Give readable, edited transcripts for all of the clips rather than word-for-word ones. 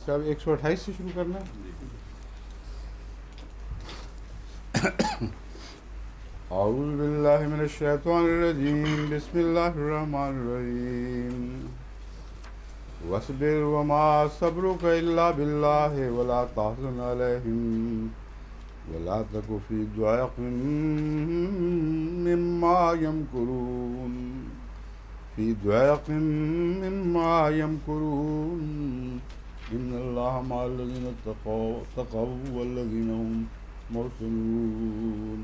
صاحب 128 سے شروع کرنا ہے. اعوذ باللہ من الشیطان الرجیم بسم اللہ الرحمن الرحیم واصبر وما صبرك الا باللہ ولا تحزن علیہم ولا تک فی ضیق مما یمکرون ان اللہ مع الذین اتقوا والذین هم محسنون.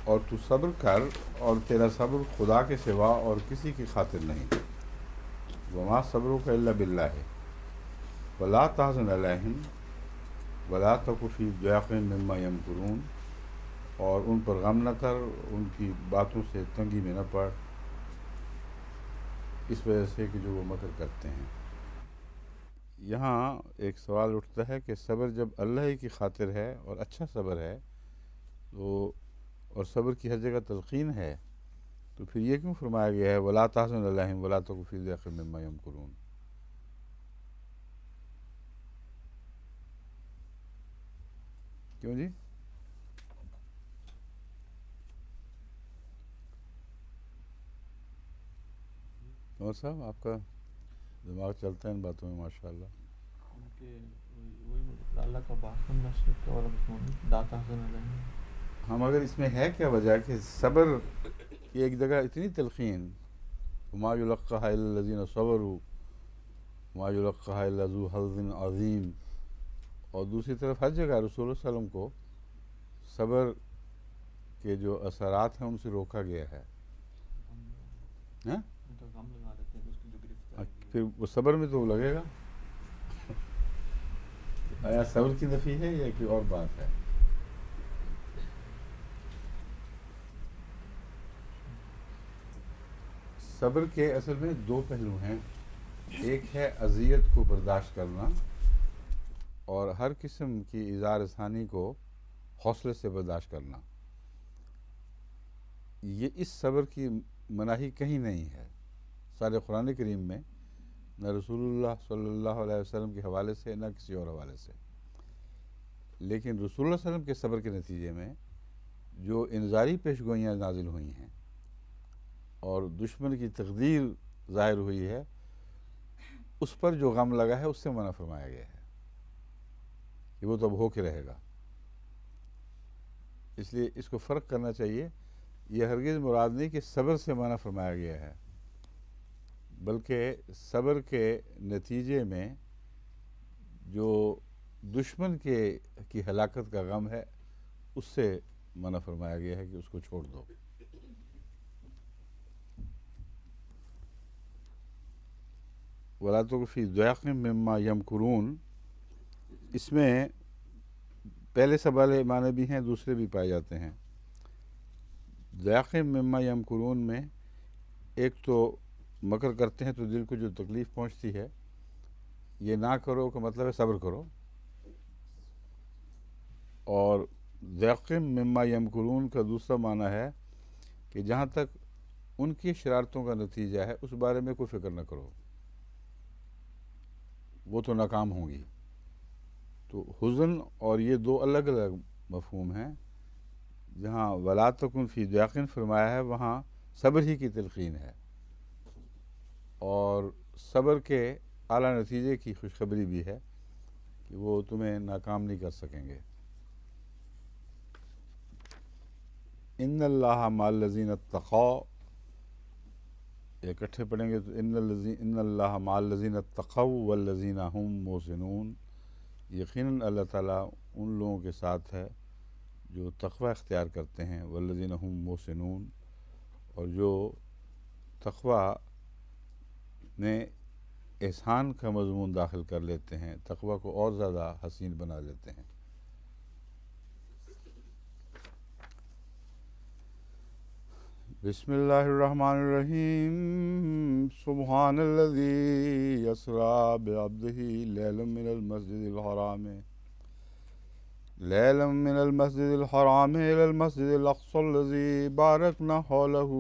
اور تو صبر کر اور تیرا صبر خدا کے سوا اور کسی کی خاطر نہیں. وما صبرک الا باللہ ولا تحزن علیہم ولا تک فی ضیق مما یمکرون. اور ان پر غم نہ کر، ان کی باتوں سے تنگی میں نہ پڑ، اس وجہ سے کہ جو وہ مکر کرتے ہیں. یہاں ایک سوال اٹھتا ہے کہ صبر جب اللہ ہی کی خاطر ہے اور اچھا صبر ہے تو، اور صبر کی ہر جگہ تلقین ہے، تو پھر یہ کیوں فرمایا گیا ہے وَلَا تَحْزَنْ عَلَيْهِمْ وَلَا تَكُ فِي ضِيقٍ مِّمَّا يَمْكُرُونَ؟ کیوں جی؟ اور صاحب آپ کا دماغ چلتا ہے ان باتوں میں ماشاء اللہ. اللہ کا باقی نشر اور داتا حسن علیہ. ہم اگر اس میں ہے کیا وجہ کہ صبر کی ایک جگہ اتنی تلقین وما یلقاها الا الذین صبروا وما یلقاها الا ذو حظ عظیم، اور دوسری طرف ہر جگہ رسول اللہ صلی اللہ علیہ وسلم کو صبر کے جو اثرات ہیں ان سے روکا گیا ہے. پھر وہ صبر میں تو لگے گا. آیا صبر کی نفی ہے یا کوئی اور بات ہے؟ صبر کے اصل میں دو پہلو ہیں. ایک ہے اذیت کو برداشت کرنا، اور ہر قسم کی اظہار ثانی کو حوصلے سے برداشت کرنا. یہ اس صبر کی مناہی کہیں نہیں ہے سارے قرآن کریم میں، نہ رسول اللہ صلی اللہ علیہ وسلم کے حوالے سے نہ کسی اور حوالے سے. لیکن رسول اللہ صلی اللہ علیہ وسلم کے صبر کے نتیجے میں جو انذاری پیشگوئیاں نازل ہوئی ہیں اور دشمن کی تقدیر ظاہر ہوئی ہے، اس پر جو غم لگا ہے اس سے منع فرمایا گیا ہے کہ وہ تو اب ہو کے رہے گا. اس لیے اس کو فرق کرنا چاہیے. یہ ہرگز مراد نہیں کہ صبر سے منع فرمایا گیا ہے، بلکہ صبر کے نتیجے میں جو دشمن کی ہلاکت کا غم ہے اس سے منع فرمایا گیا ہے کہ اس کو چھوڑ دو. وَلَا تَكُ فِي ضِيقٍ مِّمَّا يَمْكُرُونَ، اس میں پہلے سب والے معنی بھی ہیں، دوسرے بھی پائے جاتے ہیں. ضِيقٍ مِّمَّا يَمْكُرُونَ میں ایک تو مکر کرتے ہیں تو دل کو جو تکلیف پہنچتی ہے، یہ نہ کرو کا مطلب ہے صبر کرو. اور ضِيقٍ مِّمَّا يَمْكُرُونَ کا دوسرا معنی ہے کہ جہاں تک ان کی شرارتوں کا نتیجہ ہے اس بارے میں کوئی فکر نہ کرو، وہ تو ناکام ہوں گی. تو حزن اور یہ دو الگ الگ مفہوم ہیں. جہاں وَلَا تَكُنْ فِي ضِيقٍ فرمایا ہے وہاں صبر ہی کی تلقین ہے، اور صبر کے اعلیٰ نتیجے کی خوشخبری بھی ہے کہ وہ تمہیں ناکام نہیں کر سکیں گے. ان اللہ مع الذین اتقوا، اکٹھے پڑھیں گے تو ان اللہ مع الذین اتقوا والذین هم محسنون. یقیناً اللہ تعالیٰ ان لوگوں کے ساتھ ہے جو تقوی اختیار کرتے ہیں، والذین هم محسنون، اور جو تقوی میں احسان کا مضمون داخل کر لیتے ہیں، تقوی کو اور زیادہ حسین بنا لیتے ہیں. بسم اللہ الرحمن الرحیم. سبحان الذی اسریٰ بعبدہ لیلا من المسجد الحرام الی المسجد الاقصی الذی بارکنا حولہ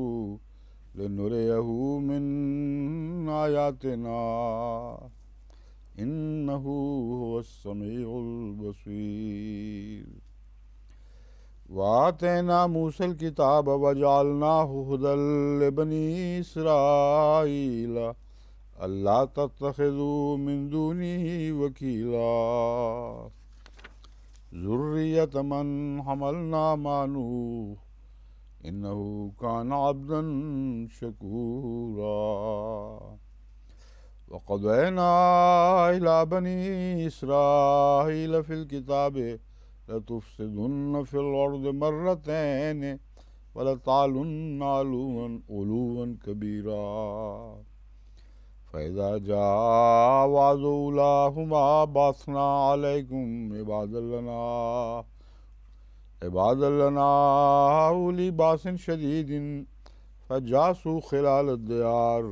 لنریہ من آیاتنا إنه هو السميع البصير وآتينا موسى الكتاب وجعلناه هدى لبني إسرائيل ألا تتخذوا من دونه وكيلا ذرية من حملنا مع نوح إنه كان عبدا شكورا وقضينا إلى بني إسرائيل في الكتاب لتفسدن في الأرض مرتين ولتعلن علوا كبيرا فإذا جاء وعد أولاهما بعثنا عليكم عبادا لنا أولي بأس شديد فجاسوا خلال الديار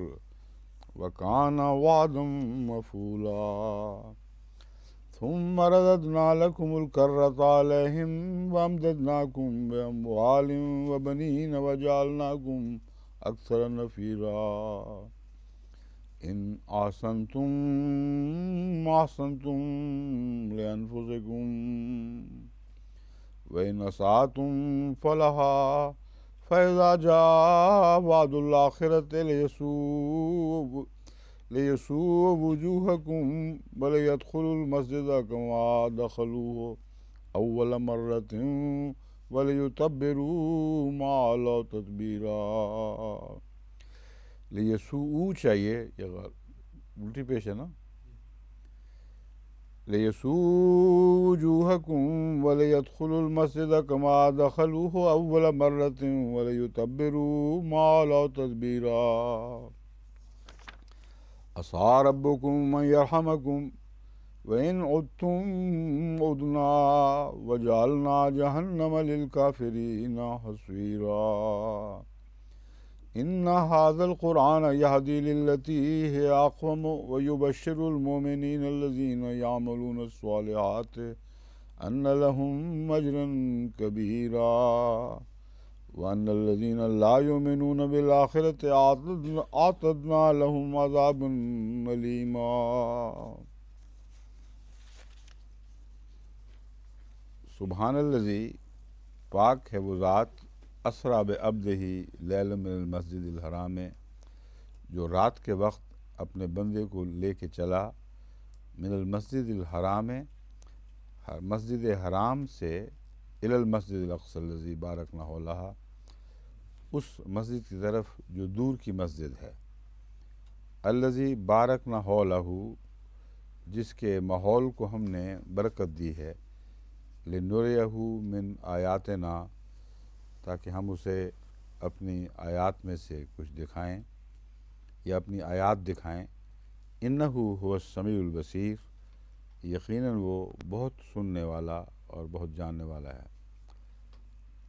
وكان وعدا مفعولا ثم رددنا لكم الكرة عليهم وأمددناكم بأموال وبنين وجعلناكم أكثر نفيرا إن أحسنتم أحسنتم لأنفسكم وإن أسأتم فلها فإذا جاء وعد الآخرة ليسوء وجوهكم وليدخلوا المسجد كما دخلوه أول مرة وليتبروا ما علوا تتبيرا لیسوء چاہیے، یہ الٹی پیش ہے نا، لیسوء وجوہکم ولیدخلوا المسجد کما دخلوه اول مرة ولیتبروا ما علوا تتبیرا عسى ربكم ان يرحمكم وإن عدتم عدنا وجعلنا جهنم للكافرين حصيرا إن هذا القرآن يهدي للتي هي أقوم ويبشر المؤمنين الذين يعملون الصالحات أن لهم أجرا كبيرا وأن الذين لا يؤمنون بالآخرة أعتدنا لهم عذابا أليما سبحان الذي، پاک ہے وہ ذات، اسریٰ بعبدہ لیلا من المسجد الحرام، جو رات کے وقت اپنے بندے کو لے کے چلا من المسجد الحرام، مسجد حرام سے، الی المسجد الاقصی الذی بارکنا حولہ، اس مسجد کی طرف جو دور کی مسجد ہے، الذی بارکنا حولہ، جس کے ماحول کو ہم نے برکت دی ہے، لنریہ من آیاتنا، تاکہ ہم اسے اپنی آیات میں سے کچھ دکھائیں یا اپنی آیات دکھائیں۔ انہ هو السمیع البصیر، یقیناً وہ بہت سننے والا اور بہت جاننے والا ہے۔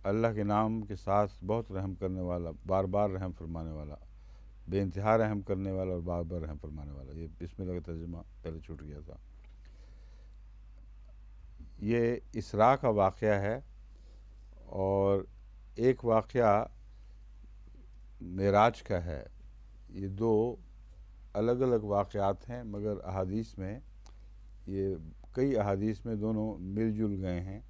اللہ کے نام کے ساتھ بہت رحم کرنے والا، بار بار رحم فرمانے والا، بے انتہا رحم کرنے والا اور بار بار رحم فرمانے والا۔ یہ بسم اللہ کا ترجمہ پہلے چھوٹ گیا تھا۔ یہ اسراء کا واقعہ ہے، اور ایک واقعہ معراج کا ہے۔ یہ دو الگ الگ واقعات ہیں، مگر احادیث میں یہ کئی احادیث میں دونوں مل جل گئے ہیں،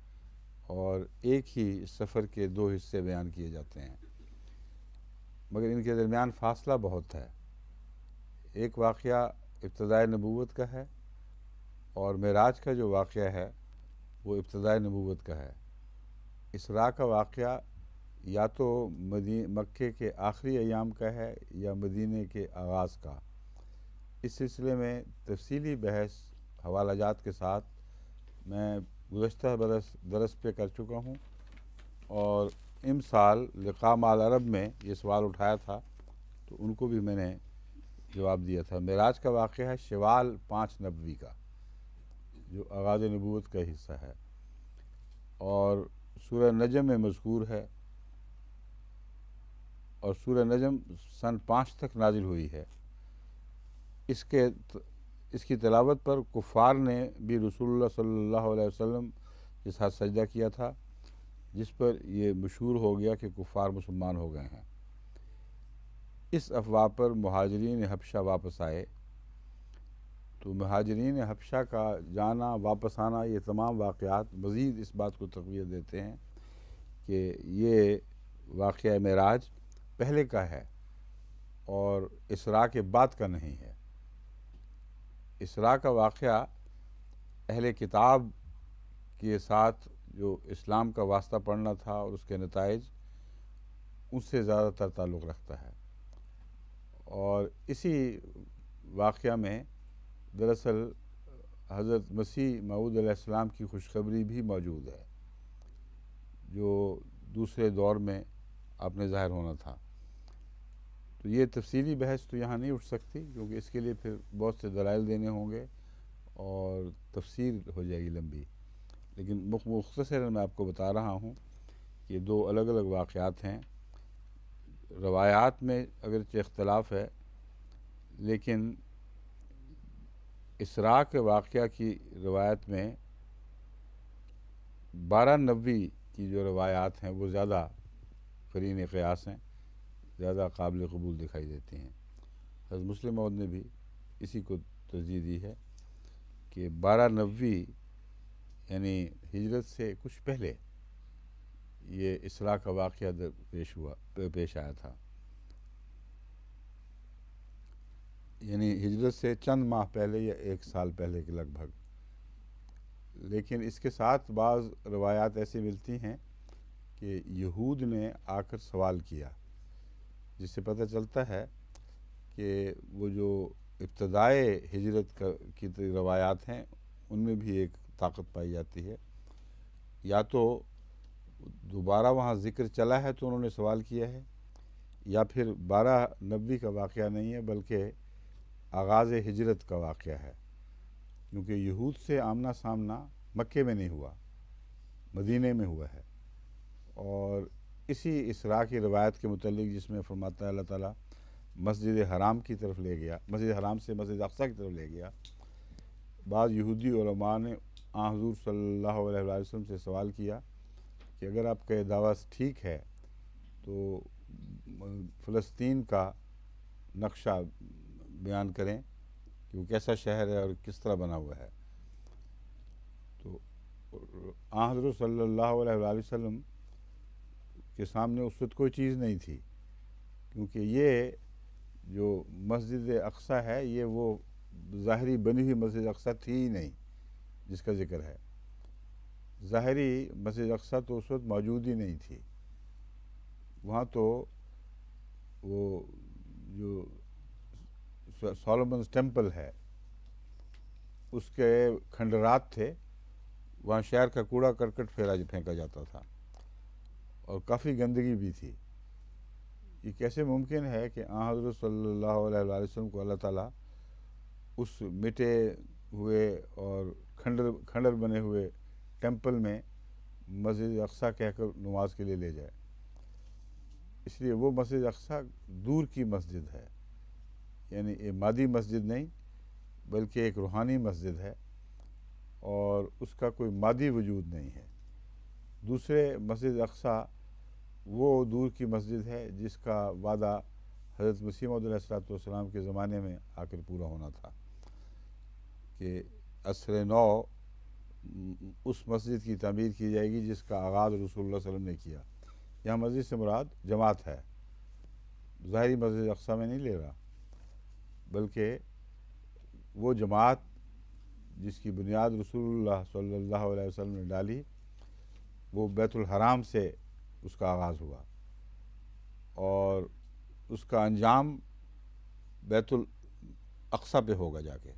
اور ایک ہی سفر کے دو حصے بیان کیے جاتے ہیں، مگر ان کے درمیان فاصلہ بہت ہے۔ ایک واقعہ ابتدائے نبوت کا ہے، اور معراج کا جو واقعہ ہے وہ ابتدائے نبوت کا ہے۔ اسراء کا واقعہ یا تو مکے کے آخری ایام کا ہے یا مدینے کے آغاز کا۔ اس سلسلے میں تفصیلی بحث حوالہ جات کے ساتھ میں گزشتہ درس پہ کر چکا ہوں، اور امسال لقاء مع العرب میں یہ سوال اٹھایا تھا تو ان کو بھی میں نے جواب دیا تھا۔ معراج کا واقعہ ہے شوال 5 نبوی کا، جو آغاز نبوت کا حصہ ہے، اور سورہ نجم میں مذکور ہے، اور سورہ نجم سن 5 تک نازل ہوئی ہے۔ اس کی تلاوت پر کفار نے بھی رسول اللہ صلی اللہ علیہ وسلم کے ساتھ سجدہ کیا تھا، جس پر یہ مشہور ہو گیا کہ کفار مسلمان ہو گئے ہیں۔ اس افواہ پر مہاجرین حبشہ واپس آئے، تو مہاجرین حبشہ کا جانا واپس آنا یہ تمام واقعات مزید اس بات کو تقویت دیتے ہیں کہ یہ واقعہ معراج پہلے کا ہے اور اسراء کے بعد کا نہیں ہے۔ اسراء کا واقعہ اہل کتاب کے ساتھ جو اسلام کا واسطہ پڑھنا تھا اور اس کے نتائج، اس سے زیادہ تر تعلق رکھتا ہے، اور اسی واقعہ میں دراصل حضرت مسیح موعود علیہ السلام کی خوشخبری بھی موجود ہے جو دوسرے دور میں آپ نے ظاہر ہونا تھا۔ تو یہ تفصیلی بحث تو یہاں نہیں اٹھ سکتی کیونکہ اس کے لیے پھر بہت سے دلائل دینے ہوں گے اور تفسیر ہو جائے گی لمبی، لیکن مختصراً میں آپ کو بتا رہا ہوں کہ دو الگ الگ واقعات ہیں۔ روایات میں اگرچہ اختلاف ہے، لیکن اسراء کے واقعہ کی روایت میں 1290 کی جو روایات ہیں وہ زیادہ قرین قیاس ہیں، زیادہ قابل قبول دکھائی دیتی ہیں۔ حضرت مسلم موعود نے بھی اسی کو ترجیح دی ہے کہ 1290 یعنی ہجرت سے کچھ پہلے یہ اسراء کا واقعہ پیش آیا تھا، یعنی ہجرت سے چند ماہ پہلے یا ایک سال پہلے کے لگ بھگ۔ لیکن اس کے ساتھ بعض روایات ایسی ملتی ہیں کہ یہود نے آ کر سوال کیا، جس سے پتہ چلتا ہے کہ وہ جو ابتدائے ہجرت کی روایات ہیں ان میں بھی ایک طاقت پائی جاتی ہے۔ یا تو دوبارہ وہاں ذکر چلا ہے تو انہوں نے سوال کیا ہے، یا پھر 1290 کا واقعہ نہیں ہے بلکہ آغاز ہجرت کا واقعہ ہے، کیونکہ یہود سے آمنا سامنا مکے میں نہیں ہوا، مدینے میں ہوا ہے۔ اور اسی اسراء کی روایت کے متعلق جس میں فرماتا ہے اللہ تعالیٰ مسجد حرام کی طرف لے گیا، مسجد حرام سے مسجد اقصیٰ کی طرف لے گیا، بعض یہودی علماء نے حضور صلی اللہ علیہ وآلہ وسلم سے سوال کیا کہ اگر آپ کا یہ دعویٰ ٹھیک ہے تو فلسطین کا نقشہ بیان کریں کہ وہ کیسا شہر ہے اور کس طرح بنا ہوا ہے۔ تو حضرت صلی اللہ علیہ وآلہ وسلم کے سامنے اس وقت کوئی چیز نہیں تھی، کیونکہ یہ جو مسجد اقصیٰ ہے یہ وہ ظاہری بنی ہوئی مسجد اقصیٰ تھی ہی نہیں جس کا ذکر ہے۔ ظاہری مسجد اقصیٰ تو اس وقت موجود ہی نہیں تھی، وہاں تو وہ جو سولومنز ٹیمپل ہے اس کے کھنڈرات تھے، وہاں شہر کا کوڑا کرکٹ پھینکا جاتا تھا اور کافی گندگی بھی تھی۔ یہ کیسے ممکن ہے کہ حضرت صلی اللہ علیہ وآلہ وسلم کو اللہ تعالیٰ اس مٹے ہوئے اور کھنڈر بنے ہوئے ٹیمپل میں مسجد اقصیٰ کہہ کر نماز کے لیے لے جائے؟ اس لیے وہ مسجد اقصیٰ دور کی مسجد ہے، یعنی یہ مادی مسجد نہیں بلکہ ایک روحانی مسجد ہے اور اس کا کوئی مادی وجود نہیں ہے۔ دوسرے مسجد اقصیٰ وہ دور کی مسجد ہے جس کا وعدہ حضرت مسیح موعود علیہ السلام کے زمانے میں آ کر پورا ہونا تھا کہ عصر نو اس مسجد کی تعمیر کی جائے گی جس کا آغاز رسول اللہ صلی اللہ علیہ وسلم نے کیا۔ یہاں مسجد سے مراد جماعت ہے، ظاہری مسجد اقصیٰ میں نہیں لے رہا، بلکہ وہ جماعت جس کی بنیاد رسول اللہ صلی اللہ علیہ وسلم نے ڈالی، وہ بیت الحرام سے اس کا آغاز ہوا اور اس کا انجام بیت الاقصیٰ پہ ہوگا جا کے،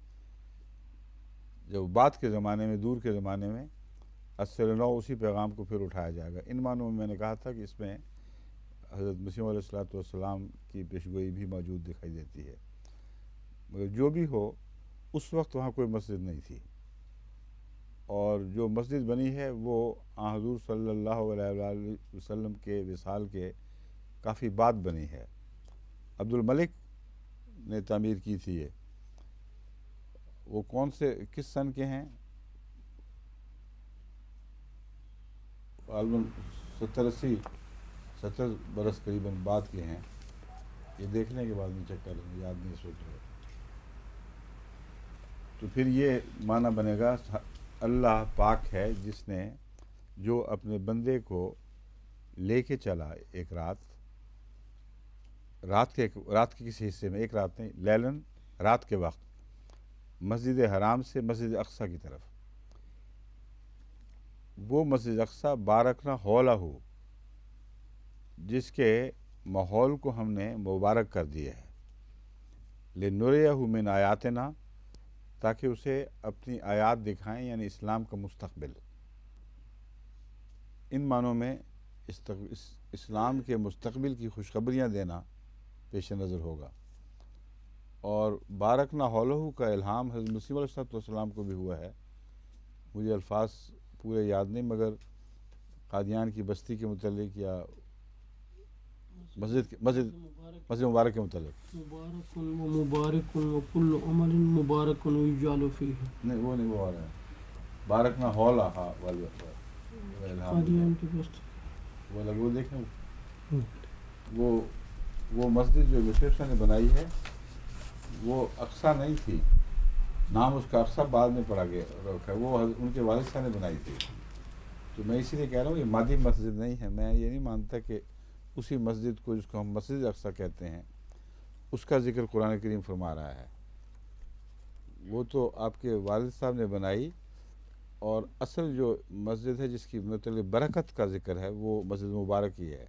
جب بعد کے زمانے میں دور کے زمانے میں عصر نو اسی پیغام کو پھر اٹھایا جائے گا۔ ان معنوں میں نے کہا تھا کہ اس میں حضرت مسیح علیہ السلام کی پیشگوئی بھی موجود دکھائی دیتی ہے، مگر جو بھی ہو اس وقت وہاں کوئی مسجد نہیں تھی، اور جو مسجد بنی ہے وہ حضور صلی اللہ علیہ وآلہ وسلم کے وصال کے کافی بعد بنی ہے۔ عبد الملک نے تعمیر کی تھی یہ۔ وہ کس سن کے ہیں؟ غالباً 70 برس قریباً بعد کے ہیں، یہ دیکھنے کے بعد میں چیک کر لوں، یاد نہیں اس وقت ہے۔ تو پھر یہ معنی بنے گا اللہ پاک ہے جس نے جو اپنے بندے کو لے کے چلا ایک رات کے کسی حصے میں، ایک رات نہیں، لیلن رات کے وقت، مسجد حرام سے مسجد اقصیٰ کی طرف۔ وہ مسجد اقصیٰ بارکنا حولہ ہو، جس کے ماحول کو ہم نے مبارک کر دیا ہے، لنریہ من آیاتنا، تاکہ اسے اپنی آیات دکھائیں، یعنی اسلام کا مستقبل۔ ان معنوں میں اسلام کے مستقبل کی خوشخبریاں دینا پیش نظر ہوگا۔ اور بارکنا حولہ کا الہام حضرت مسیح علیہ السلام کو بھی ہوا ہے۔ مجھے الفاظ پورے یاد نہیں، مگر قادیان کی بستی کے متعلق یا مسجد مبارک کے متعلق، مبارک و مبارک و کل عمل مبارک یجعل فیہ، نہیں وہ نہیں، وہ آ رہا ہے بارکنا حولہ والی قادیان کی بستی، وہ لگو دیکھیں، وہ مسجد جو یوسف نے بنائی ہے وہ اقصیٰ نہیں تھی، نام اس کا اقصیٰ بعد میں پڑا گیا رکھا ہے، وہ ان کے والد صاحب نے بنائی تھی۔ تو میں اسی لیے کہہ رہا ہوں یہ مادی مسجد نہیں ہے، میں یہ نہیں مانتا کہ اسی مسجد کو جس کو ہم مسجد اقصیٰ کہتے ہیں اس کا ذکر قرآن کریم فرما رہا ہے۔ وہ تو آپ کے والد صاحب نے بنائی، اور اصل جو مسجد ہے جس کی متعلق برکت کا ذکر ہے وہ مسجد مبارک ہی ہے۔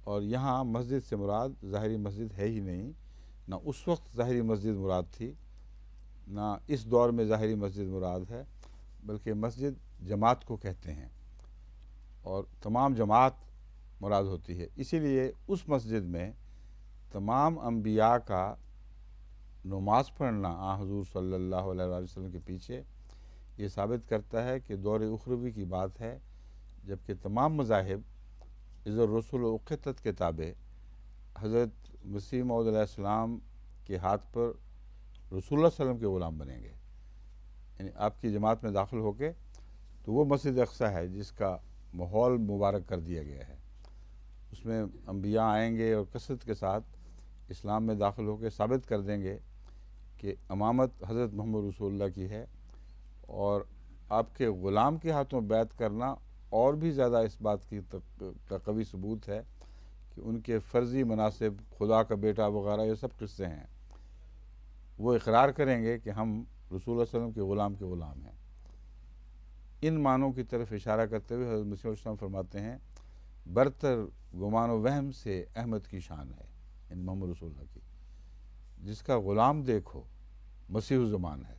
اور یہاں مسجد سے مراد ظاہری مسجد ہے ہی نہیں، نہ اس وقت ظاہری مسجد مراد تھی، نہ اس دور میں ظاہری مسجد مراد ہے، بلکہ مسجد جماعت کو کہتے ہیں، اور تمام جماعت مراد ہوتی ہے۔ اسی لیے اس مسجد میں تمام انبیاء کا نماز پڑھنا حضور صلی اللہ علیہ وآلہ وسلم کے پیچھے یہ ثابت کرتا ہے کہ دور اخروی کی بات ہے، جبکہ تمام مذاہب اذا الرسل اقتت کے تابع حضرت مسیح موعود علیہ السلام کے ہاتھ پر رسول اللہ صلی اللہ علیہ وسلم کے غلام بنیں گے، یعنی آپ کی جماعت میں داخل ہو کے، تو وہ مسجد اقصیٰ ہے جس کا ماحول مبارک کر دیا گیا ہے۔ اس میں انبیاء آئیں گے اور کثرت کے ساتھ اسلام میں داخل ہو کے ثابت کر دیں گے کہ امامت حضرت محمد رسول اللہ کی ہے، اور آپ کے غلام کے ہاتھوں بیعت کرنا اور بھی زیادہ اس بات کی کا قوی ثبوت ہے کہ ان کے فرضی مناسب، خدا کا بیٹا وغیرہ، یہ سب قصے ہیں۔ وہ اقرار کریں گے کہ ہم رسول اللہ صلی اللہ علیہ وسلم کے غلام ہیں۔ ان معنوں کی طرف اشارہ کرتے ہوئے حضرت مسیح علیہ السلام فرماتے ہیں برتر گمان و وہم سے احمد کی شان ہے، یعنی محمد رسول اللہ کی، جس کا غلام دیکھو مسیح الزمان ہے۔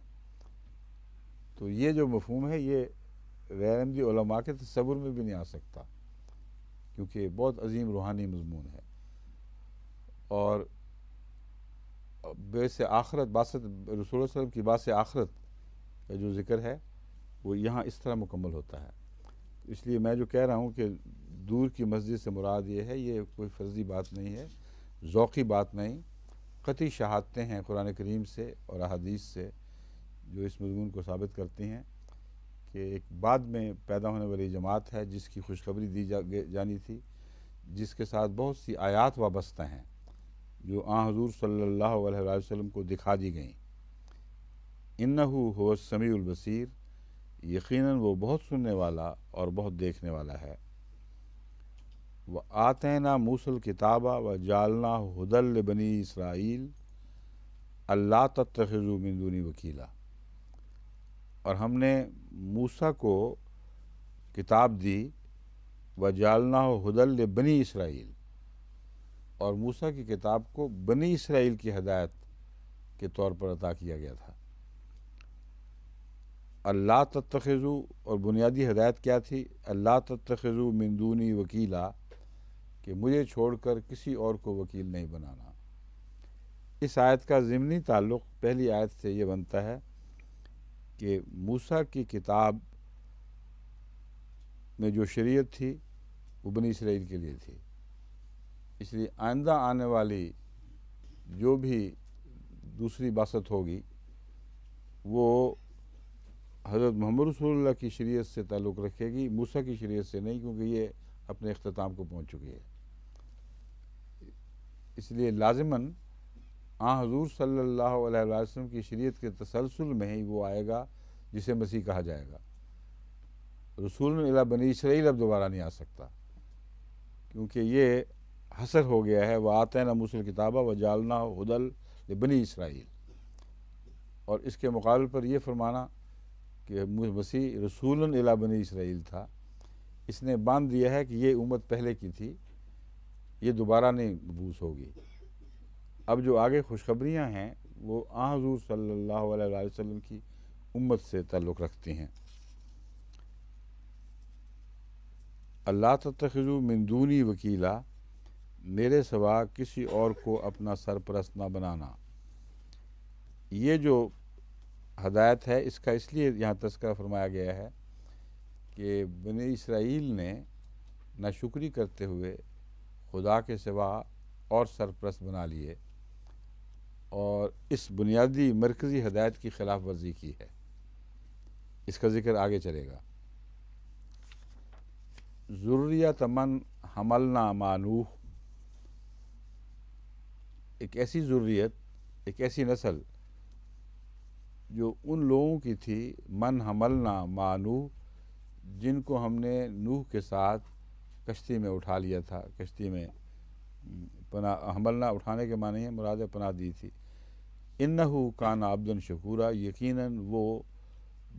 تو یہ جو مفہوم ہے یہ غیر احمدی علماء کے تصور میں بھی نہیں آ سکتا، کیونکہ بہت عظیم روحانی مضمون ہے۔ اور بیس آخرت، باسط رسول اللہ صلی اللہ علیہ وسلم کی باعث آخرت کا جو ذکر ہے وہ یہاں اس طرح مکمل ہوتا ہے۔ اس لیے میں جو کہہ رہا ہوں کہ دور کی مسجد سے مراد یہ ہے، یہ کوئی فرضی بات نہیں ہے، ذوقی بات نہیں، قطعی شہادتیں ہیں قرآن کریم سے اور احادیث سے جو اس مضمون کو ثابت کرتی ہیں کہ ایک بعد میں پیدا ہونے والی جماعت ہے جس کی خوشخبری دی جانی تھی، جس کے ساتھ بہت سی آیات وابستہ ہیں جو حضور صلی اللہ علیہ وآلہ وسلم کو دکھا دی گئیں۔ انہو هو السمیع البصیر، یقیناً وہ بہت سننے والا اور بہت دیکھنے والا ہے۔ وآتینا موسیٰ الکتاب وجعلناہ ھدی لبنی اسرائیل اللہ تتخذوا من دونی وکیلا، اور ہم نے موسیٰ کو کتاب دی، وجعلناہ ھدی لبنی اسرائیل، اور موسیٰ کی کتاب کو بنی اسرائیل کی ہدایت کے طور پر عطا کیا گیا تھا۔ اللہ تتخذوا، اور بنیادی ہدایت کیا تھی؟ اللہ تتخذوا من دونی وکیلا، کہ مجھے چھوڑ کر کسی اور کو وکیل نہیں بنانا۔ اس آیت کا ضمنی تعلق پہلی آیت سے یہ بنتا ہے کہ موسیٰ کی کتاب میں جو شریعت تھی وہ بنی اسرائیل کے لیے تھی، اس لیے آئندہ آنے والی جو بھی دوسری بعثت ہوگی وہ حضرت محمد رسول اللہ کی شریعت سے تعلق رکھے گی، موسیٰ کی شریعت سے نہیں، کیونکہ یہ اپنے اختتام کو پہنچ چکی ہے۔ اس لیے لازماً حضور صلی اللہ علیہ وسلم کی شریعت کے تسلسل میں ہی وہ آئے گا جسے مسیح کہا جائے گا۔ رسول الی بنی اسرائیل اب دوبارہ نہیں آ سکتا، کیونکہ یہ حصر ہو گیا ہے، وآتینا موسیٰ الکتاب وجعلنا ھدی لبنی اسرائیل، اور اس کے مقابل پر یہ فرمانا کہ مسیح رسول الی بنی اسرائیل تھا، اس نے باندھ دیا ہے کہ یہ امت پہلے کی تھی، یہ دوبارہ نہیں مبعوث ہوگی۔ اب جو آگے خوشخبریاں ہیں وہ حضور صلی اللہ علیہ وسلم کی امت سے تعلق رکھتی ہیں۔ اللہ تتخذوا من دونی وکیلا، میرے سوا کسی اور کو اپنا سرپرست نہ بنانا۔ یہ جو ہدایت ہے اس کا اس لیے یہاں تذکرہ فرمایا گیا ہے کہ بنی اسرائیل نے ناشکری کرتے ہوئے خدا کے سوا اور سرپرست بنا لیے اور اس بنیادی مرکزی ہدایت کی خلاف ورزی کی ہے۔ اس کا ذکر آگے چلے گا۔ ذریۃ من حملنا مع نوح، ایک ایسی ذریت، ایک ایسی نسل جو ان لوگوں کی تھی من حملنا مع نوح، جن کو ہم نے نوح کے ساتھ کشتی میں اٹھا لیا تھا، کشتی میں پناہ، حملنا اٹھانے کے معنی ہے مراد ہے پناہ دی تھی۔ انہ کان عبدا شکورا، یقیناً وہ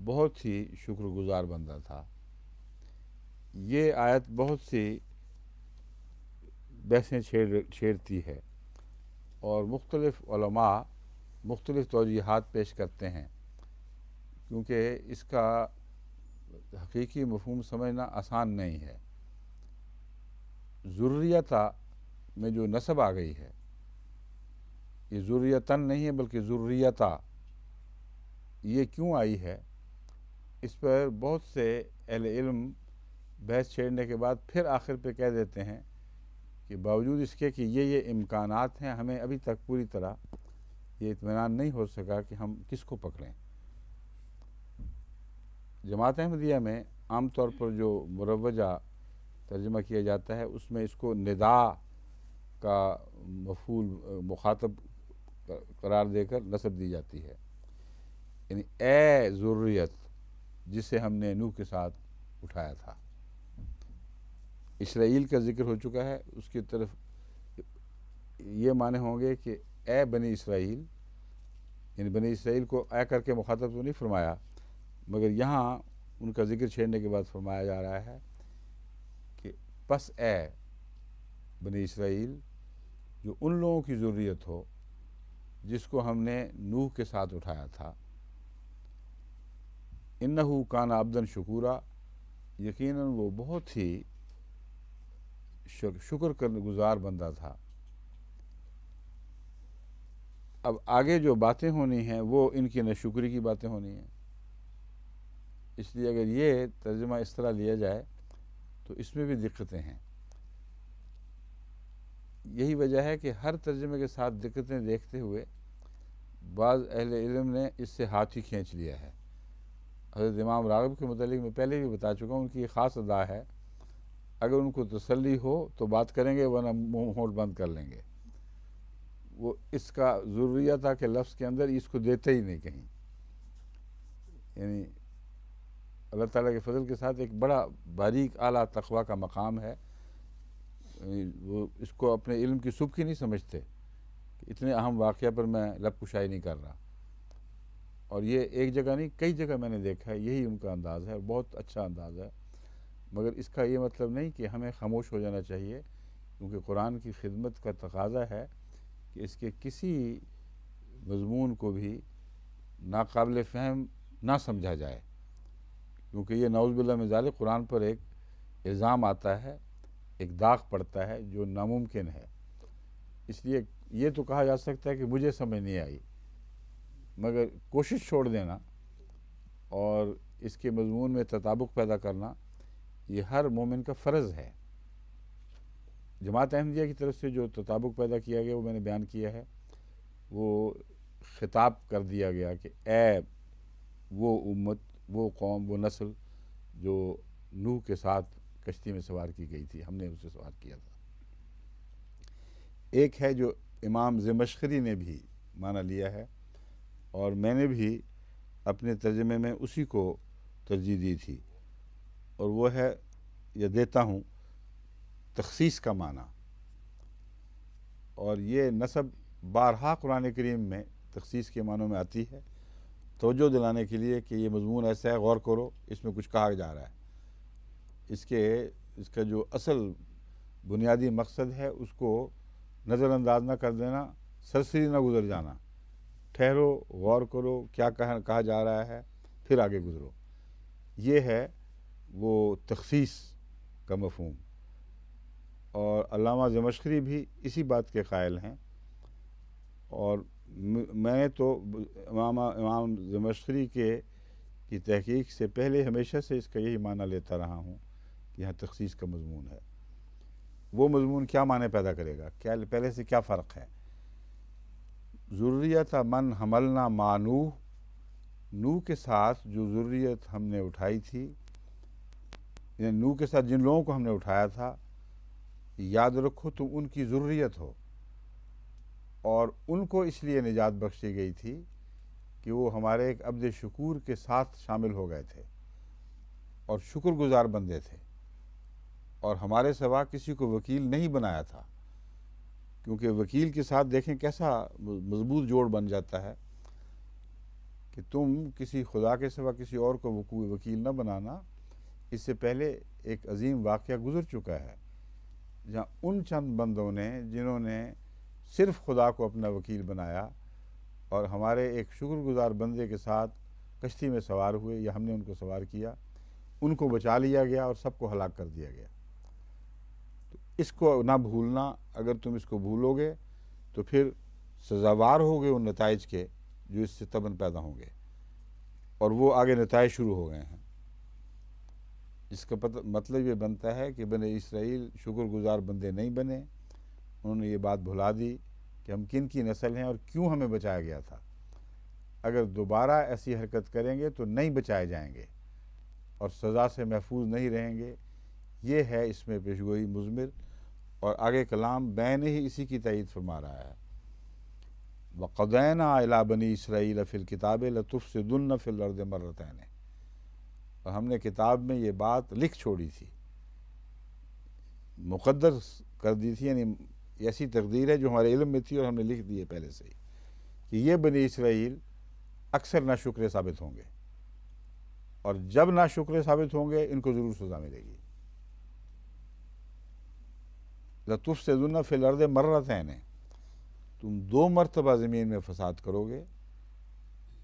بہت ہی شکر گزار بندہ تھا۔ یہ آیت بہت سی بحثیں چھیڑتی ہے اور مختلف علماء مختلف توجیحات پیش کرتے ہیں، کیونکہ اس کا حقیقی مفہوم سمجھنا آسان نہیں ہے۔ ذریتا میں جو نسب آ گئی ہے، یہ ذریتن نہیں ہے بلکہ ذریتا، یہ کیوں آئی ہے؟ اس پر بہت سے اہل علم بحث چھیڑنے کے بعد پھر آخر پہ کہہ دیتے ہیں کہ باوجود اس کے کہ یہ امکانات ہیں، ہمیں ابھی تک پوری طرح یہ اطمینان نہیں ہو سکا کہ ہم کس کو پکڑیں۔ جماعت احمدیہ میں عام طور پر جو مروجہ ترجمہ کیا جاتا ہے اس میں اس کو ندا کا مفعول مخاطب قرار دے کر نسب دی جاتی ہے، یعنی اے ذریت جسے ہم نے نوح کے ساتھ اٹھایا تھا۔ اسرائیل کا ذکر ہو چکا ہے، اس کی طرف یہ معنی ہوں گے کہ اے بنی اسرائیل، یعنی بنی اسرائیل کو اے کر کے مخاطب تو نہیں فرمایا، مگر یہاں ان کا ذکر چھیڑنے کے بعد فرمایا جا رہا ہے کہ پس اے بنی اسرائیل، جو ان لوگوں کی ذریت ہو جس کو ہم نے نوح کے ساتھ اٹھایا تھا۔ انہ کان عبدا شکورا، یقیناً وہ بہت ہی شکر کرنے گزار بندہ تھا۔ اب آگے جو باتیں ہونی ہیں وہ ان کی ناشکری کی باتیں ہونی ہیں، اس لیے اگر یہ ترجمہ اس طرح لیا جائے تو اس میں بھی دقتیں ہیں۔ یہی وجہ ہے کہ ہر ترجمے کے ساتھ دقتیں دیکھتے ہوئے بعض اہل علم نے اس سے ہاتھ ہی کھینچ لیا ہے۔ حضرت امام راغب کے متعلق میں پہلے بھی بتا چکا ہوں، ان کی یہ خاص ادا ہے، اگر ان کو تسلی ہو تو بات کریں گے ورنہ منہ ہونٹ بند کر لیں گے۔ وہ اس کا ضروریت تھا کہ لفظ کے اندر اس کو دیتے ہی نہیں کہیں، یعنی اللہ تعالیٰ کے فضل کے ساتھ ایک بڑا باریک اعلیٰ تقویٰ کا مقام ہے، وہ اس کو اپنے علم کی سبکی نہیں سمجھتے کہ اتنے اہم واقعہ پر میں لب کشائی نہیں کر رہا۔ اور یہ ایک جگہ نہیں کئی جگہ میں نے دیکھا ہے، یہی ان کا انداز ہے، بہت اچھا انداز ہے۔ مگر اس کا یہ مطلب نہیں کہ ہمیں خاموش ہو جانا چاہیے، کیونکہ قرآن کی خدمت کا تقاضا ہے کہ اس کے کسی مضمون کو بھی ناقابل فہم نہ سمجھا جائے، کیونکہ یہ نعوذ باللہ من ذالک قرآن پر ایک الزام آتا ہے، ایک داغ پڑتا ہے جو ناممکن ہے۔ اس لیے یہ تو کہا جا سکتا ہے کہ مجھے سمجھ نہیں آئی، مگر کوشش چھوڑ دینا اور اس کے مضمون میں تطابق پیدا کرنا یہ ہر مومن کا فرض ہے۔ جماعت احمدیہ کی طرف سے جو تطابق پیدا کیا گیا وہ میں نے بیان کیا ہے، وہ خطاب کر دیا گیا کہ اے وہ امت، وہ قوم، وہ نسل جو نوح کے ساتھ کشتی میں سوار کی گئی تھی، ہم نے اسے سوار کیا تھا۔ ایک ہے جو امام زمخشری نے بھی معنی لیا ہے اور میں نے بھی اپنے ترجمے میں اسی کو ترجیح دی تھی، اور وہ ہے یا دیتا ہوں تخصیص کا معنی۔ اور یہ نسب بارہا قرآن کریم میں تخصیص کے معنوں میں آتی ہے، توجہ دلانے کے لیے کہ یہ مضمون ایسا ہے، غور کرو، اس میں کچھ کہا جا رہا ہے۔ اس کا جو اصل بنیادی مقصد ہے اس کو نظر انداز نہ کر دینا، سرسری نہ گزر جانا، ٹھہرو، غور کرو، کیا کہا جا رہا ہے، پھر آگے گزرو۔ یہ ہے وہ تخصیص کا مفہوم، اور علامہ زمخشری بھی اسی بات کے قائل ہیں، اور میں تو امام زمخشری کی تحقیق سے پہلے ہمیشہ سے اس کا یہی معنی لیتا رہا ہوں کہ یہاں تخصیص کا مضمون ہے۔ وہ مضمون کیا معنی پیدا کرے گا، کیا پہلے سے کیا فرق ہے؟ ذریت من حملنا مع نوح، نوح کے ساتھ جو ذریت ہم نے اٹھائی تھی، یعنی نوح کے ساتھ جن لوگوں کو ہم نے اٹھایا تھا، یاد رکھو تم ان کی ذریت ہو، اور ان کو اس لیے نجات بخشی گئی تھی کہ وہ ہمارے ایک عبد شکور کے ساتھ شامل ہو گئے تھے اور شکر گزار بندے تھے، اور ہمارے سوا کسی کو وکیل نہیں بنایا تھا، کیونکہ وکیل کے ساتھ دیکھیں کیسا مضبوط جوڑ بن جاتا ہے کہ تم کسی خدا کے سوا کسی اور کو وکیل نہ بنانا۔ اس سے پہلے ایک عظیم واقعہ گزر چکا ہے جہاں ان چند بندوں نے جنہوں نے صرف خدا کو اپنا وکیل بنایا اور ہمارے ایک شکر گزار بندے کے ساتھ کشتی میں سوار ہوئے یا ہم نے ان کو سوار کیا، ان کو بچا لیا گیا اور سب کو ہلاک کر دیا گیا۔ تو اس کو نہ بھولنا، اگر تم اس کو بھولو گے تو پھر سزاوار ہوگے ان نتائج کے جو اس سے تباً پیدا ہوں گے، اور وہ آگے نتائج شروع ہو گئے ہیں۔ اس کا مطلب یہ بنتا ہے کہ بنی اسرائیل شکر گزار بندے نہیں بنے، انہوں نے یہ بات بھلا دی کہ ہم کن کی نسل ہیں اور کیوں ہمیں بچایا گیا تھا۔ اگر دوبارہ ایسی حرکت کریں گے تو نہیں بچائے جائیں گے اور سزا سے محفوظ نہیں رہیں گے۔ یہ ہے اس میں پیشگوئی مضمر، اور آگے کلام بین ہی اسی کی تائید فرما رہا ہے۔ وَقَضَيْنَا إِلَىٰ بَنِي إِسْرَائِيلَ فِي الْكِتَابِ لَتُفْسِدُنَّ فِي الْأَرْضِ مَرَّتَيْنِ، اور ہم نے کتاب میں یہ بات لکھ چھوڑی تھی، مقدر کر دی تھی، یعنی ایسی تقدیر ہے جو ہمارے علم میں تھی اور ہم نے لکھ دی ہے پہلے سے ہی کہ یہ بنی اسرائیل اکثر ناشکر ثابت ہوں گے، اور جب ناشکر ثابت ہوں گے ان کو ضرور سزا ملے گی۔ لَتُفْسِدُنَّ فِي الْأَرْضِ مَرَّتَيْنِ، تم 2 مرتبہ زمین میں فساد کرو گے،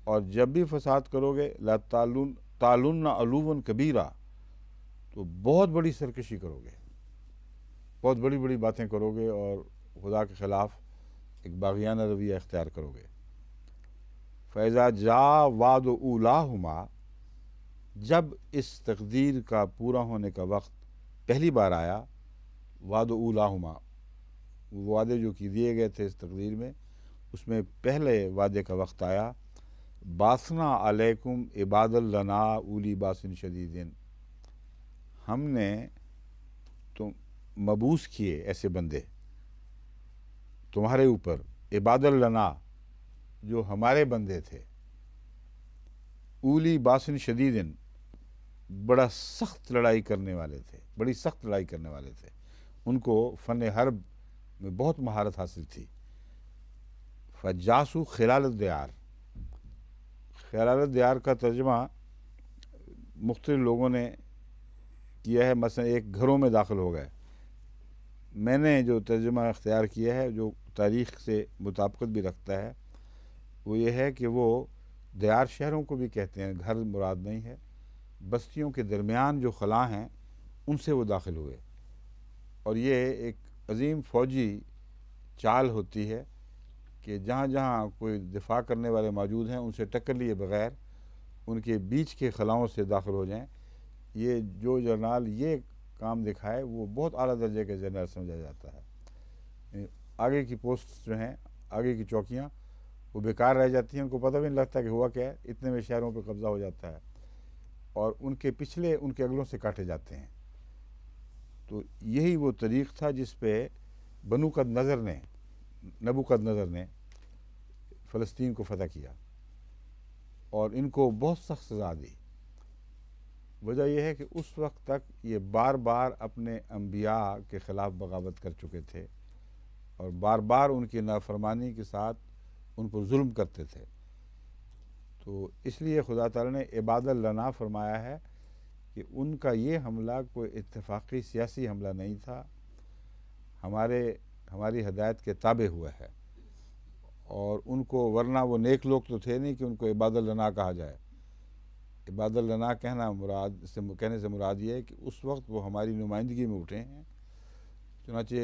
اور جب بھی فساد کرو گے لَتَعْلُنَّ عُلُوًّا كَبِيرًا، تو بہت بڑی سرکشی کرو گے، بہت بڑی بڑی باتیں کرو گے اور خدا کے خلاف ایک باغیانہ رویہ اختیار کرو گے۔ فَإِذَا جَاءَ وَعْدُ أُولَاهُمَا، جب اس تقدیر کا پورا ہونے کا وقت پہلی بار آیا، وعد اولاہما، وہ وعدے جو کی دیے گئے تھے اس تقدیر میں، اس میں پہلے وعدے کا وقت آیا، باسنا علیکم عباد لنا اولی باسن شدیدن، ہم نے تم مبعوث کیے ایسے بندے تمہارے اوپر، عباد لنا جو ہمارے بندے تھے، اولی باسن شدیدن بڑا سخت لڑائی کرنے والے تھے، بڑی سخت لڑائی کرنے والے تھے، ان کو فن حرب میں بہت مہارت حاصل تھی۔ فجاسو خلال الدیار، خلال الدیار کا ترجمہ مختلف لوگوں نے کیا ہے، مثلا ایک گھروں میں داخل ہو گئے۔ میں نے جو ترجمہ اختیار کیا ہے جو تاریخ سے مطابقت بھی رکھتا ہے وہ یہ ہے کہ وہ دیار شہروں کو بھی کہتے ہیں، گھر مراد نہیں ہے، بستیوں کے درمیان جو خلا ہیں ان سے وہ داخل ہوئے، اور یہ ایک عظیم فوجی چال ہوتی ہے کہ جہاں جہاں کوئی دفاع کرنے والے موجود ہیں ان سے ٹکر لیے بغیر ان کے بیچ کے خلاؤں سے داخل ہو جائیں۔ یہ جو جرنال یہ کام دکھائے وہ بہت اعلیٰ درجے کے جرنل سمجھا جاتا ہے۔ آگے کی پوسٹ جو ہیں، آگے کی چوکیاں وہ بیکار رہ جاتی ہیں، ان کو پتہ بھی نہیں لگتا کہ ہوا کیا ہے، اتنے میں شہروں پہ قبضہ ہو جاتا ہے، اور ان کے پچھلے ان کے اگلوں سے کاٹے جاتے ہیں۔ تو یہی وہ طریق تھا جس پہ بنو قد نظر نے نبوکدنضر نے فلسطین کو فتح کیا اور ان کو بہت سخت سزا دی۔ وجہ یہ ہے کہ اس وقت تک یہ بار بار اپنے انبیاء کے خلاف بغاوت کر چکے تھے اور بار بار ان کی نافرمانی کے ساتھ ان پر ظلم کرتے تھے، تو اس لیے خدا تعالیٰ نے عباد لنا فرمایا ہے کہ ان کا یہ حملہ کوئی اتفاقی سیاسی حملہ نہیں تھا، ہماری ہدایت کے تابع ہوا ہے، اور ان کو ورنہ وہ نیک لوگ تو تھے نہیں کہ ان کو عباد لنا کہا جائے۔ عباد لنا کہنے سے مراد یہ ہے کہ اس وقت وہ ہماری نمائندگی میں اٹھے ہیں۔ چنانچہ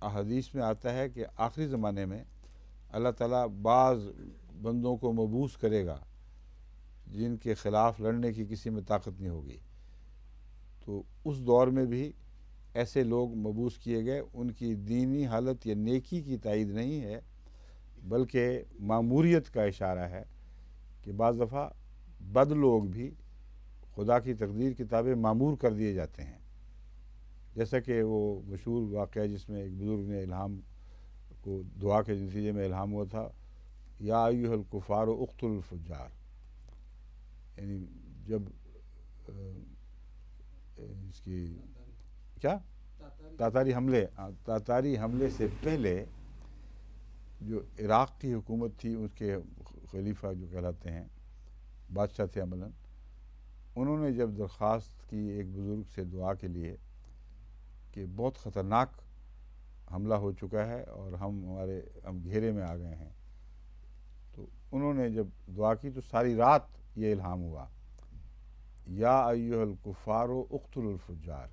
احادیث میں آتا ہے کہ آخری زمانے میں اللہ تعالیٰ بعض بندوں کو مبعوث کرے گا جن کے خلاف لڑنے کی کسی میں طاقت نہیں ہوگی، تو اس دور میں بھی ایسے لوگ مبعوث کیے گئے۔ ان کی دینی حالت یا نیکی کی تائید نہیں ہے بلکہ ماموریت کا اشارہ ہے کہ بعض دفعہ بد لوگ بھی خدا کی تقدیر کی تابع معمور کر دیے جاتے ہیں، جیسا کہ وہ مشہور واقعہ جس میں ایک بزرگ نے الہام کو دعا کے نتیجے میں الہام ہوا تھا، یا ایھا الکفار اقتلوا الفجار، یعنی جب اس کی کیا تاتاری حملے سے پہلے جو عراق کی حکومت تھی، اس کے خلیفہ جو کہلاتے ہیں بادشاہ تھے عملاً، انہوں نے جب درخواست کی ایک بزرگ سے دعا کے لیے کہ بہت خطرناک حملہ ہو چکا ہے اور ہم گھیرے میں آ گئے ہیں، تو انہوں نے جب دعا کی تو ساری رات یہ الہام ہوا، یا ایھا الکفار اقتلوا الفجار،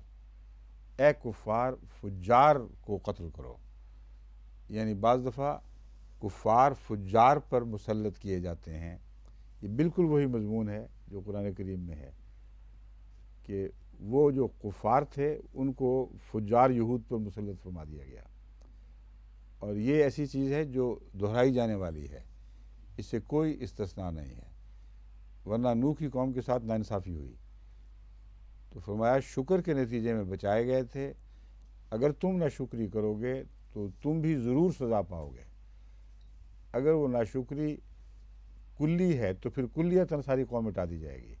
اے کفار فجار کو قتل کرو۔ یعنی بعض دفعہ کفار فجار پر مسلط کیے جاتے ہیں۔ یہ بالکل وہی مضمون ہے جو قرآن کریم میں ہے کہ وہ جو کفار تھے ان کو فجار یہود پر مسلط فرما دیا گیا، اور یہ ایسی چیز ہے جو دہرائی جانے والی ہے، اس سے کوئی استثناء نہیں ہے، ورنہ نوح کی قوم کے ساتھ ناانصافی ہوئی تو فرمایا شکر کے نتیجے میں بچائے گئے تھے، اگر تم ناشکری کرو گے تو تم بھی ضرور سزا پاؤ گے۔ اگر وہ ناشکری کلی ہے تو پھر کلیتاً ساری قوم مٹا دی جائے گی،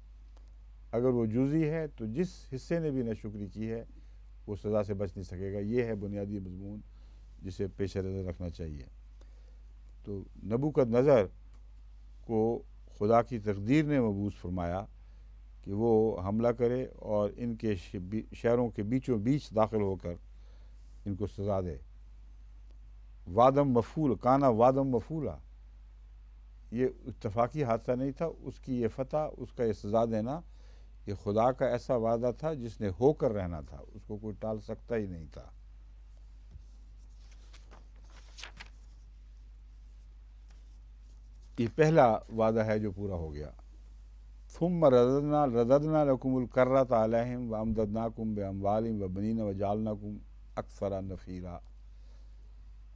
اگر وہ جزئی ہے تو جس حصے نے بھی ناشکری کی ہے وہ سزا سے بچ نہیں سکے گا۔ یہ ہے بنیادی مضمون جسے پیش نظر رکھنا چاہیے۔ تو نبوکدنضر کو خدا کی تقدیر نے مبعوث فرمایا کہ وہ حملہ کرے اور ان کے شہروں کے بیچوں بیچ داخل ہو کر ان کو سزا دے۔ وعدم مفعول، کانا وعدم مفعولا، یہ اتفاقی حادثہ نہیں تھا، اس کی یہ فتح، اس کا یہ سزا دینا، یہ خدا کا ایسا وعدہ تھا جس نے ہو کر رہنا تھا، اس کو کوئی ٹال سکتا ہی نہیں تھا۔ یہ پہلا وعدہ ہے جو پورا ہو گیا۔ ثم رددنا لکم الکرۃ علیہم وامددناکم باموال وبنین وجعلناکم اکثر نفیرا،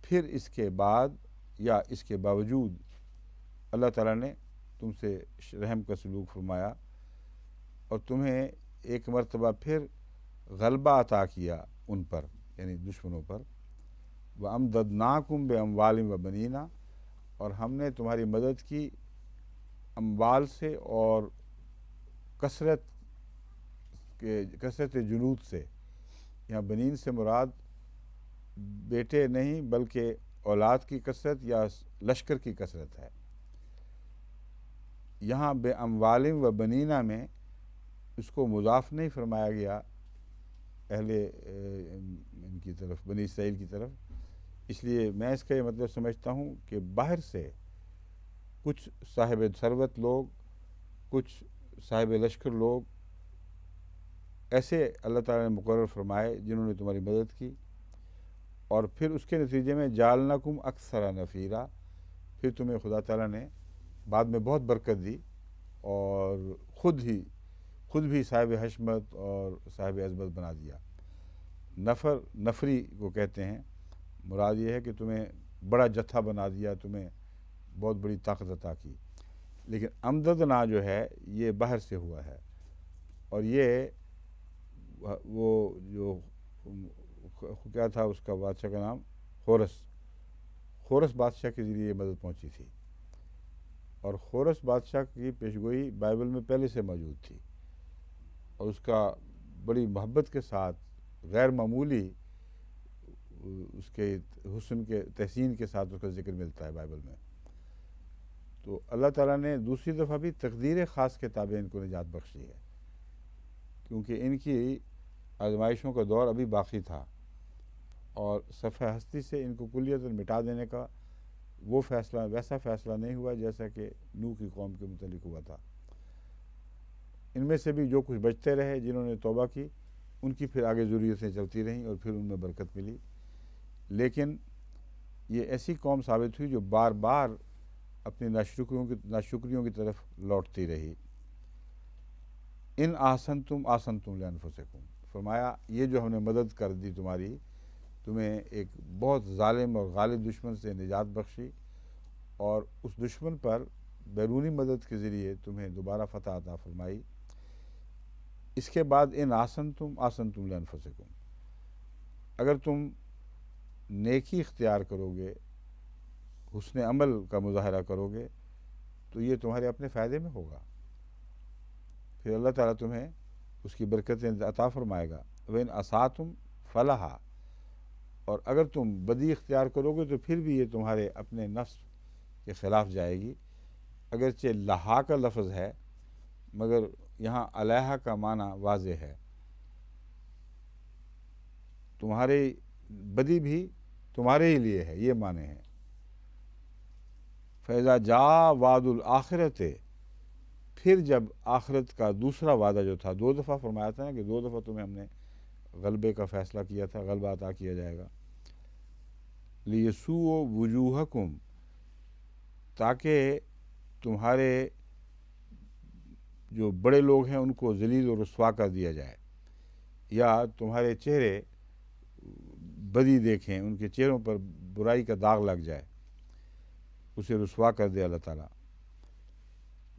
پھر اس کے بعد یا اس کے باوجود اللہ تعالیٰ نے تم سے رحم کا سلوک فرمایا اور تمہیں ایک مرتبہ پھر غلبہ عطا کیا ان پر، یعنی دشمنوں پر، وَأَمْدَدْنَاكُمْ بِأَمْوَالٍ وَبَنِينَ، اور ہم نے تمہاری مدد کی اموال سے اور کثرت جنود سے۔ یہاں بنین سے مراد بیٹے نہیں بلکہ اولاد کی کثرت یا لشکر کی کثرت ہے۔ یہاں بے اموال و بنینا میں اس کو مضاف نہیں فرمایا گیا اہل ان کی طرف، بنی اسرائیل کی طرف، اس لیے میں اس کا یہ مطلب سمجھتا ہوں کہ باہر سے کچھ صاحب ثروت لوگ، کچھ صاحب لشکر لوگ ایسے اللہ تعالیٰ نے مقرر فرمائے جنہوں نے تمہاری مدد کی، اور پھر اس کے نتیجے میں جعلناکم اکثر نفیرا، پھر تمہیں خدا تعالیٰ نے بعد میں بہت برکت دی اور خود بھی صاحب حشمت اور صاحب عظمت بنا دیا۔ نفری کو کہتے ہیں، مراد یہ ہے کہ تمہیں بڑا جتھا بنا دیا، تمہیں بہت بڑی طاقت عطا کی۔ لیکن امددنا جو ہے یہ باہر سے ہوا ہے، اور یہ وہ جو کیا تھا اس کا بادشاہ کا نام، خورس بادشاہ کے ذریعے یہ مدد پہنچی تھی، اور خورس بادشاہ کی پیشگوئی بائبل میں پہلے سے موجود تھی، اور اس کا بڑی محبت کے ساتھ غیر معمولی اس کے حسن کے تحسین کے ساتھ اس کا ذکر ملتا ہے بائبل میں۔ تو اللہ تعالیٰ نے دوسری دفعہ بھی تقدیر خاص کے تابع ان کو نجات بخشی ہے، کیونکہ ان کی آزمائشوں کا دور ابھی باقی تھا، اور صفحہ ہستی سے ان کو کلیتاً مٹا دینے کا وہ فیصلہ ویسا فیصلہ نہیں ہوا جیسا کہ نوح کی قوم کے متعلق ہوا تھا۔ ان میں سے بھی جو کچھ بچتے رہے، جنہوں نے توبہ کی، ان کی پھر آگے ضروریتیں چلتی رہیں اور پھر ان میں برکت ملی، لیکن یہ ایسی قوم ثابت ہوئی جو بار بار اپنی ناشکریوں کی طرف لوٹتی رہی۔ ان آسنتم لانفسکم، فرمایا یہ جو ہم نے مدد کر دی تمہاری، تمہیں ایک بہت ظالم اور غالب دشمن سے نجات بخشی، اور اس دشمن پر بیرونی مدد کے ذریعے تمہیں دوبارہ فتح عطا فرمائی۔ اس کے بعد ان آسنتم لانفسکم، اگر تم نیکی اختیار کرو گے، حسن عمل کا مظاہرہ کرو گے، تو یہ تمہارے اپنے فائدے میں ہوگا، پھر اللہ تعالیٰ تمہیں اس کی برکتیں عطا فرمائے گا۔ وَإِنْ أَسَأْتُمْ فَلَهَا، اور اگر تم بدی اختیار کرو گے تو پھر بھی یہ تمہارے اپنے نفس کے خلاف جائے گی۔ اگرچہ لہا کا لفظ ہے، مگر یہاں علیہا کا معنی واضح ہے، تمہاری بدی بھی تمہارے ہی لیے ہے، یہ معنی ہے۔ فَإِذَا جَاءَ وَعْدُ الْآخِرَةِ، پھر جب آخرت کا دوسرا وعدہ جو تھا، 2 دفعہ فرمایا تھا نا کہ 2 دفعہ تمہیں ہم نے غلبے کا فیصلہ کیا تھا، غلبہ عطا کیا جائے گا۔ لِيَسُوءَ وُجُوهَكُمْ، تاکہ تمہارے جو بڑے لوگ ہیں ان کو ذلیل و رسوا کر دیا جائے، یا تمہارے چہرے بدی دیکھیں، ان کے چہروں پر برائی کا داغ لگ جائے، اسے رسوا کر دے اللہ تعالیٰ۔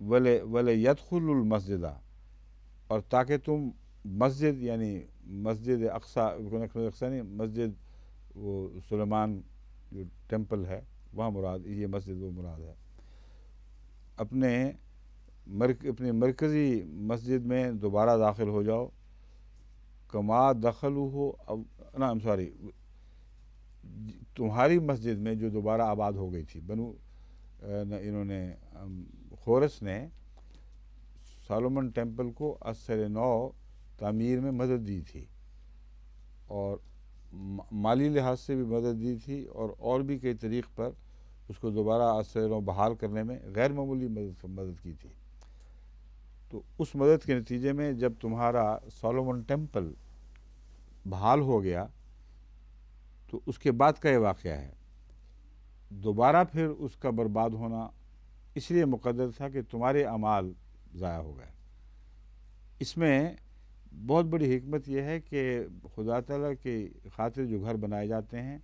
وَلَيَدْخُلُوا الْمَسْجِدَ، اور تاکہ تم مسجد، یعنی مسجد اقصیٰ نہیں، مسجد وہ سلیمان جو ٹیمپل ہے وہاں مراد، یہ مسجد وہ مراد ہے، اپنی مرکزی مسجد میں دوبارہ داخل ہو جاؤ، کما تمہاری مسجد میں جو دوبارہ آباد ہو گئی تھی۔ انہوں نے خورس نے سالومن ٹیمپل کو اثر نو تعمیر میں مدد دی تھی، اور مالی لحاظ سے بھی مدد دی تھی، اور بھی کئی طریق پر اس کو دوبارہ اثر نو بحال کرنے میں غیر معمولی مدد کی تھی۔ تو اس مدد کے نتیجے میں جب تمہارا سالومن ٹیمپل بحال ہو گیا، تو اس کے بعد کا یہ واقعہ ہے، دوبارہ پھر اس کا برباد ہونا اس لیے مقدر تھا کہ تمہارے اعمال ضائع ہو گئے۔ اس میں بہت بڑی حکمت یہ ہے کہ خدا تعالیٰ کی خاطر جو گھر بنائے جاتے ہیں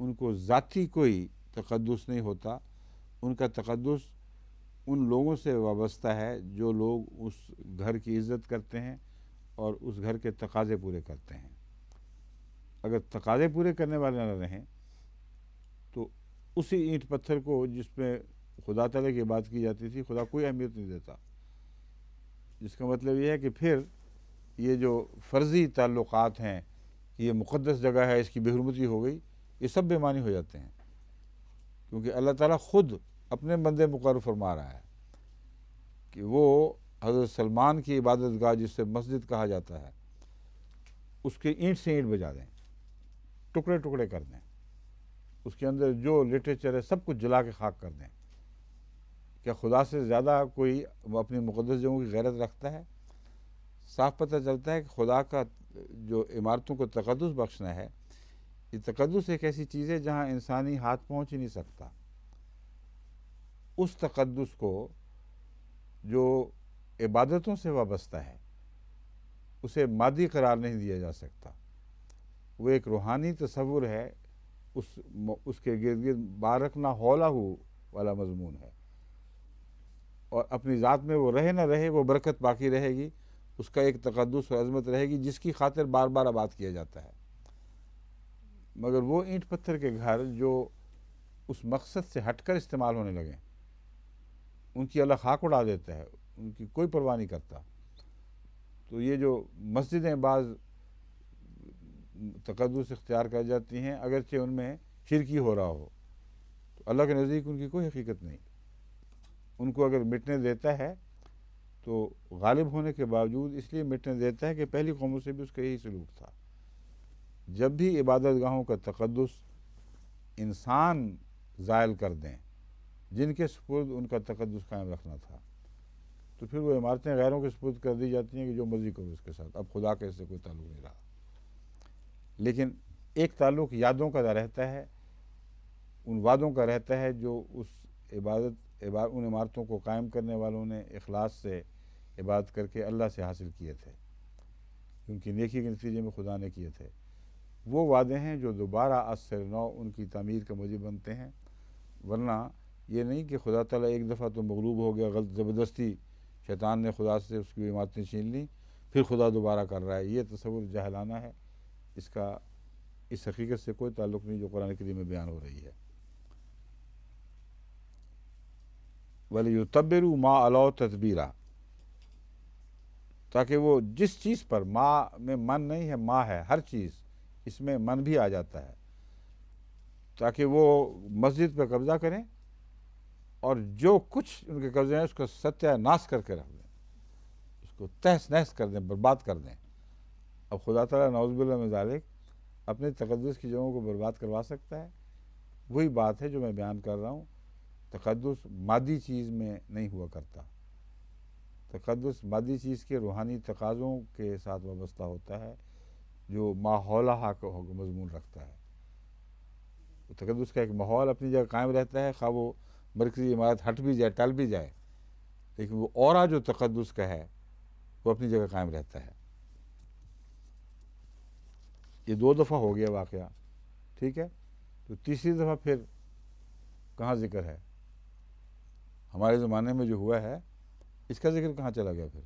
ان کو ذاتی کوئی تقدس نہیں ہوتا، ان کا تقدس ان لوگوں سے وابستہ ہے جو لوگ اس گھر کی عزت کرتے ہیں اور اس گھر کے تقاضے پورے کرتے ہیں۔ اگر تقاضے پورے کرنے والے نہ رہیں تو اسی اینٹ پتھر کو جس میں خدا تعالیٰ کی بات کی جاتی تھی خدا کوئی اہمیت نہیں دیتا، جس کا مطلب یہ ہے کہ پھر یہ جو فرضی تعلقات ہیں کہ یہ مقدس جگہ ہے، اس کی بے حرمتی ہو گئی، یہ سب بے معنی ہو جاتے ہیں، کیونکہ اللہ تعالیٰ خود اپنے بندے مقرر فرما رہا ہے کہ وہ حضرت سلمان کی عبادت گاہ جس سے مسجد کہا جاتا ہے اس کے اینٹ سے اینٹ بجا دیں، ٹکڑے ٹکڑے کر دیں، اس کے اندر جو لٹریچر ہے سب کچھ جلا کے خاک کر دیں۔ کیا خدا سے زیادہ کوئی اپنی مقدس جگہوں کی غیرت رکھتا ہے؟ صاف پتہ چلتا ہے کہ خدا کا جو عمارتوں کو تقدس بخشنا ہے، یہ تقدس ایک ایسی چیز ہے جہاں انسانی ہاتھ پہنچ ہی نہیں سکتا۔ اس تقدس کو جو عبادتوں سے وابستہ ہے اسے مادی قرار نہیں دیا جا سکتا، وہ ایک روحانی تصور ہے، اس کے گرد گرد بارکنا حولہ والا مضمون ہے، اور اپنی ذات میں وہ رہے نہ رہے وہ برکت باقی رہے گی، اس کا ایک تقدس و عظمت رہے گی جس کی خاطر بار بار آباد کیا جاتا ہے۔ مگر وہ اینٹ پتھر کے گھر جو اس مقصد سے ہٹ کر استعمال ہونے لگیں، ان کی اللہ خاک اڑا دیتا ہے، ان کی کوئی پرواہ نہیں کرتا۔ تو یہ جو مسجدیں بعض تقدس اختیار کر جاتی ہیں، اگرچہ ان میں شرکی ہو رہا ہو، تو اللہ کے نزدیک ان کی کوئی حقیقت نہیں۔ ان کو اگر مٹنے دیتا ہے تو غالب ہونے کے باوجود اس لیے مٹنے دیتا ہے کہ پہلی قوموں سے بھی اس کا یہی سلوک تھا۔ جب بھی عبادت گاہوں کا تقدس انسان زائل کر دیں جن کے سپرد ان کا تقدس قائم رکھنا تھا، تو پھر وہ عمارتیں غیروں کے سپرد کر دی جاتی ہیں کہ جو مرضی کرو اس کے ساتھ، اب خدا کا اس سے کوئی تعلق نہیں رہا۔ لیکن ایک تعلق یادوں کا رہتا ہے، ان وعدوں کا رہتا ہے جو اس ان عمارتوں کو قائم کرنے والوں نے اخلاص سے عبادت کر کے اللہ سے حاصل کیے تھے، ان کی نیکی کے نتیجے میں خدا نے کیے تھے۔ وہ وعدے ہیں جو دوبارہ از سر نو ان کی تعمیر کا موجب بنتے ہیں، ورنہ یہ نہیں کہ خدا تعالیٰ ایک دفعہ تو مغلوب ہو گیا، زبردستی شیطان نے خدا سے اس کی عمارتیں چھین لیں، پھر خدا دوبارہ کر رہا ہے۔ یہ تصور جاہلانہ ہے، اس حقیقت سے کوئی تعلق نہیں جو قرآن کریم میں بیان ہو رہی ہے۔ وَلِيُتَبِّرُوا مَا عَلَوْا تَتْبِيرًا، تاکہ وہ جس چیز پر ما میں من نہیں ہے، ما ہے، ہر چیز اس میں من بھی آ جاتا ہے، تاکہ وہ مسجد پہ قبضہ کریں اور جو کچھ ان کے قبضے ہیں اس کو ستیہ ناش کر کے رکھ دیں، اس کو تہس نہس کر دیں، برباد کر دیں۔ اب خدا تعالیٰ نعوذ باللہ من ذالک اپنے تقدس کی جگہوں کو برباد کروا سکتا ہے؟ وہی بات ہے جو میں بیان کر رہا ہوں، تقدس مادی چیز میں نہیں ہوا کرتا، تقدس مادی چیز کے روحانی تقاضوں کے ساتھ وابستہ ہوتا ہے جو ماحولہ کا مضمون رکھتا ہے۔ تقدس کا ایک ماحول اپنی جگہ قائم رہتا ہے، خواہ وہ مرکزی عمارت ہٹ بھی جائے، ٹل بھی جائے، لیکن وہ اورا جو تقدس کا ہے وہ اپنی جگہ قائم رہتا ہے۔ یہ 2 دفعہ ہو گیا واقعہ، ٹھیک ہے، تو تیسری دفعہ پھر کہاں ذکر ہے؟ ہمارے زمانے میں جو ہوا ہے اس کا ذکر کہاں چلا گیا پھر؟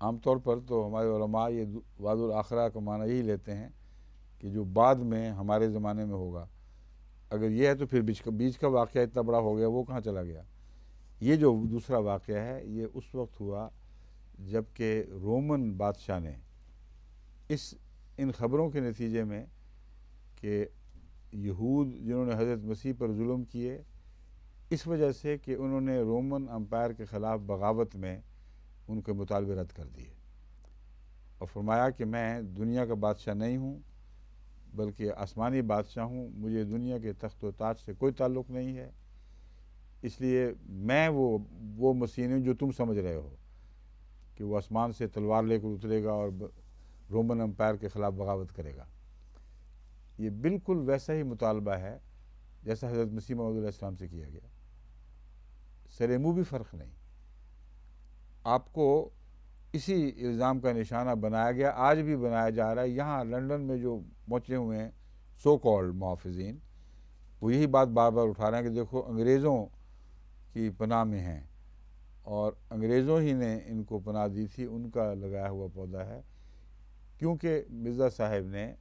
عام طور پر تو ہمارے علماء یہ وعد الآخرہ کا معنی یہی لیتے ہیں کہ جو بعد میں ہمارے زمانے میں ہوگا، اگر یہ ہے تو پھر بیچ کا واقعہ اتنا بڑا ہو گیا، وہ کہاں چلا گیا؟ یہ جو دوسرا واقعہ ہے یہ اس وقت ہوا جب کہ رومن بادشاہ نے ان خبروں کے نتیجے میں کہ یہود جنہوں نے حضرت مسیح پر ظلم کیے، اس وجہ سے کہ انہوں نے رومن امپائر کے خلاف بغاوت میں ان کے مطالبے رد کر دیے اور فرمایا کہ میں دنیا کا بادشاہ نہیں ہوں بلکہ آسمانی بادشاہ ہوں، مجھے دنیا کے تخت و تاج سے کوئی تعلق نہیں ہے، اس لیے میں وہ مسیح نہیں جو تم سمجھ رہے ہو کہ وہ آسمان سے تلوار لے کر اترے گا اور رومن امپائر کے خلاف بغاوت کرے گا۔ یہ بالکل ویسا ہی مطالبہ ہے جیسا حضرت مسیح موعود علیہ السلام سے کیا گیا، سر منہ بھی فرق نہیں۔ آپ کو اسی الزام کا نشانہ بنایا گیا، آج بھی بنایا جا رہا ہے۔ یہاں لندن میں جو پہنچے ہوئے ہیں سو کالڈ محافظین، وہ یہی بات بار بار اٹھا رہے ہیں کہ دیکھو انگریزوں کی پناہ میں ہیں اور انگریزوں ہی نے ان کو پناہ دی تھی، ان کا لگایا ہوا پودا ہے، کیونکہ مرزا صاحب نے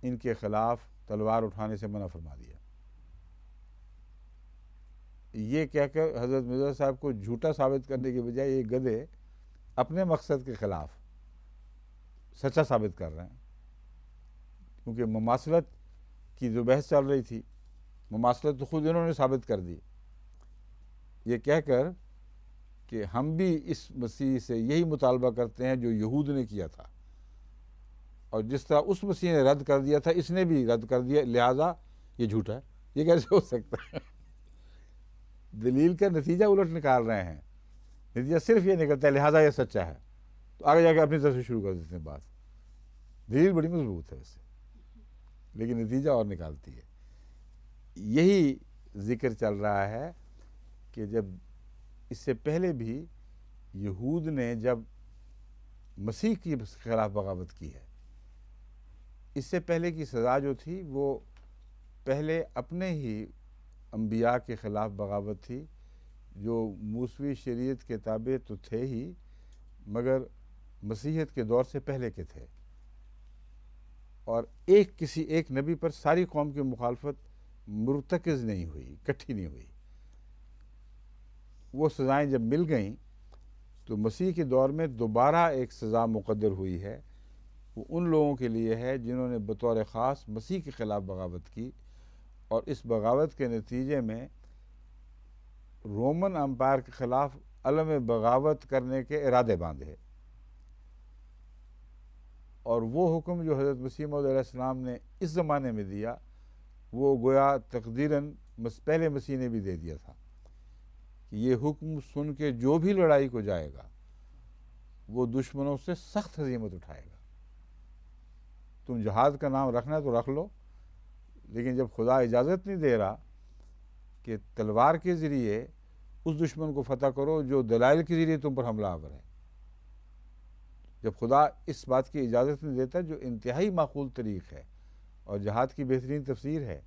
ان کے خلاف تلوار اٹھانے سے منع فرما دیا۔ یہ کہہ کر حضرت مرزا صاحب کو جھوٹا ثابت کرنے کے بجائے یہ گدھے اپنے مقصد کے خلاف سچا ثابت کر رہے ہیں، کیونکہ مماثلت کی جو بحث چل رہی تھی، مماثلت تو خود انہوں نے ثابت کر دی، یہ کہہ کر کہ ہم بھی اس مسیح سے یہی مطالبہ کرتے ہیں جو یہود نے کیا تھا، اور جس طرح اس مسیح نے رد کر دیا تھا اس نے بھی رد کر دیا، لہٰذا یہ جھوٹا ہے۔ یہ کیسے ہو سکتا ہے؟ دلیل کا نتیجہ الٹ نکال رہے ہیں، نتیجہ صرف یہ نکلتا ہے لہٰذا یہ سچا ہے، تو آگے جا کے اپنی طرف سے شروع کر دیتے ہیں بات۔ دلیل بڑی مضبوط ہے ویسے، لیکن نتیجہ اور نکالتی ہے۔ یہی ذکر چل رہا ہے کہ جب اس سے پہلے بھی یہود نے جب مسیح کی خلاف بغاوت کی ہے، اس سے پہلے کی سزا جو تھی وہ پہلے اپنے ہی انبیاء کے خلاف بغاوت تھی، جو موسوی شریعت کے تابع تو تھے ہی مگر مسیحیت کے دور سے پہلے کے تھے، اور کسی ایک نبی پر ساری قوم کی مخالفت مرتکز نہیں ہوئی، اکٹھی نہیں ہوئی۔ وہ سزائیں جب مل گئیں تو مسیح کے دور میں دوبارہ ایک سزا مقدر ہوئی ہے، وہ ان لوگوں کے لیے ہے جنہوں نے بطور خاص مسیح کے خلاف بغاوت کی، اور اس بغاوت کے نتیجے میں رومن امپائر کے خلاف علم بغاوت کرنے کے ارادے باندھے۔ اور وہ حکم جو حضرت مسیح موعود علیہ السلام نے اس زمانے میں دیا، وہ گویا تقدیراً پہلے مسیح نے بھی دے دیا تھا کہ یہ حکم سن کے جو بھی لڑائی کو جائے گا وہ دشمنوں سے سخت ہزیمت اٹھائے گا۔ تم جہاد کا نام رکھنا ہے تو رکھ لو، لیکن جب خدا اجازت نہیں دے رہا کہ تلوار کے ذریعے اس دشمن کو فتح کرو جو دلائل کے ذریعے تم پر حملہ آور ہے، جب خدا اس بات کی اجازت نہیں دیتا، جو انتہائی معقول طریق ہے اور جہاد کی بہترین تفسیر ہے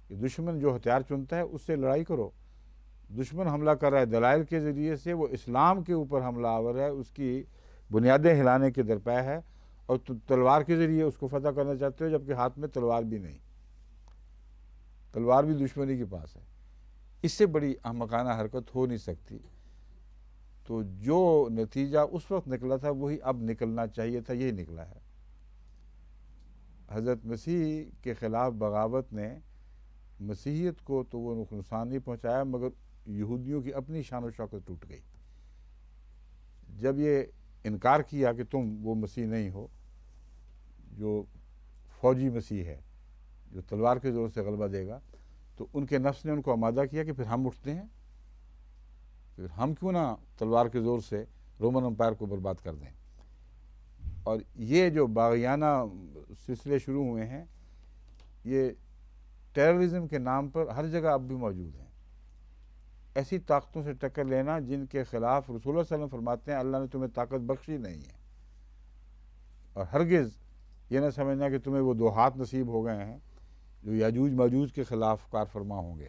کہ دشمن جو ہتھیار چنتا ہے اس سے لڑائی کرو۔ دشمن حملہ کر رہا ہے دلائل کے ذریعے سے، وہ اسلام کے اوپر حملہ آور ہے، اس کی بنیادیں ہلانے کے درپے ہے، اور تلوار کے ذریعے اس کو فتح کرنا چاہتے ہو جبکہ ہاتھ میں تلوار بھی نہیں، تلوار بھی دشمنی کے پاس ہے۔ اس سے بڑی احمقانہ حرکت ہو نہیں سکتی۔ تو جو نتیجہ اس وقت نکلا تھا وہی اب نکلنا چاہیے تھا، یہی نکلا ہے۔ حضرت مسیح کے خلاف بغاوت نے مسیحیت کو تو وہ نقصان نہیں پہنچایا، مگر یہودیوں کی اپنی شان و شوکت ٹوٹ گئی۔ جب یہ انکار کیا کہ تم وہ مسیح نہیں ہو جو فوجی مسیح ہے، جو تلوار کے زور سے غلبہ دے گا، تو ان کے نفس نے ان کو آمادہ کیا کہ پھر ہم اٹھتے ہیں، پھر ہم کیوں نہ تلوار کے زور سے رومن امپائر کو برباد کر دیں۔ اور یہ جو باغیانہ سلسلے شروع ہوئے ہیں، یہ ٹیررزم کے نام پر ہر جگہ اب بھی موجود ہیں۔ ایسی طاقتوں سے ٹکر لینا جن کے خلاف رسول اللہ صلی اللہ علیہ وسلم فرماتے ہیں اللہ نے تمہیں طاقت بخشی نہیں ہے، اور ہرگز یہ نہ سمجھنا کہ تمہیں وہ 2 ہاتھ نصیب ہو گئے ہیں جو یاجوج ماجوج کے خلاف کار فرما ہوں گے۔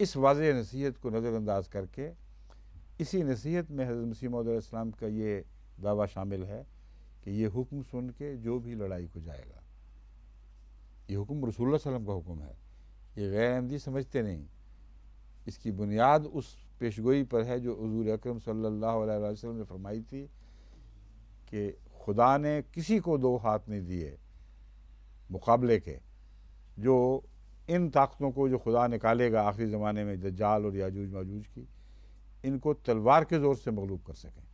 اس واضح نصیحت کو نظر انداز کر کے اسی نصیحت میں حضرت مسیح موعود علیہ السلام کا یہ دعویٰ شامل ہے کہ یہ حکم سن کے جو بھی لڑائی کو جائے گا، یہ حکم رسول اللہ صلی اللہ علیہ وسلم کا حکم ہے، یہ غیر احمدی سمجھتے نہیں۔ اس کی بنیاد اس پیشگوئی پر ہے جو حضور اکرم صلی اللہ علیہ وسلم نے فرمائی تھی کہ خدا نے کسی کو 2 ہاتھ نہیں دیے مقابلے کے، جو ان طاقتوں کو جو خدا نکالے گا آخری زمانے میں، دجال اور یاجوج ماجوج کی، ان کو تلوار کے زور سے مغلوب کر سکیں۔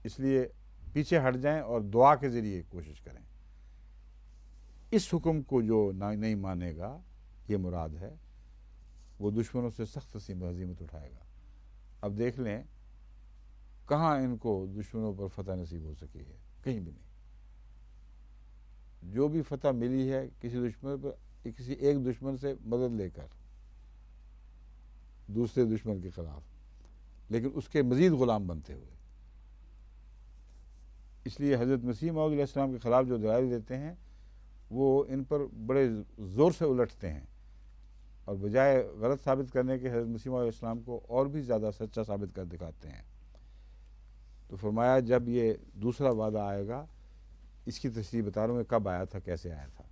اس لیے پیچھے ہٹ جائیں اور دعا کے ذریعے کوشش کریں۔ اس حکم کو جو نہیں مانے گا، یہ مراد ہے، وہ دشمنوں سے سخت ہزیمت اٹھائے گا۔ اب دیکھ لیں کہاں ان کو دشمنوں پر فتح نصیب ہو سکی ہے، کہیں بھی نہیں۔ جو بھی فتح ملی ہے کسی دشمن پر، کسی ایک دشمن سے مدد لے کر دوسرے دشمن کے خلاف، لیکن اس کے مزید غلام بنتے ہوئے۔ اس لیے حضرت مسیح موعود علیہ السلام کے خلاف جو دلائل دیتے ہیں وہ ان پر بڑے زور سے الٹتے ہیں، اور بجائے غلط ثابت کرنے کے حضرت مسیح موعود علیہ السلام کو اور بھی زیادہ سچا ثابت کر دکھاتے ہیں۔ تو فرمایا جب یہ دوسرا وعدہ آئے گا، اس کی تشریح بتا رہا ہوں کب آیا تھا، کیسے آیا تھا۔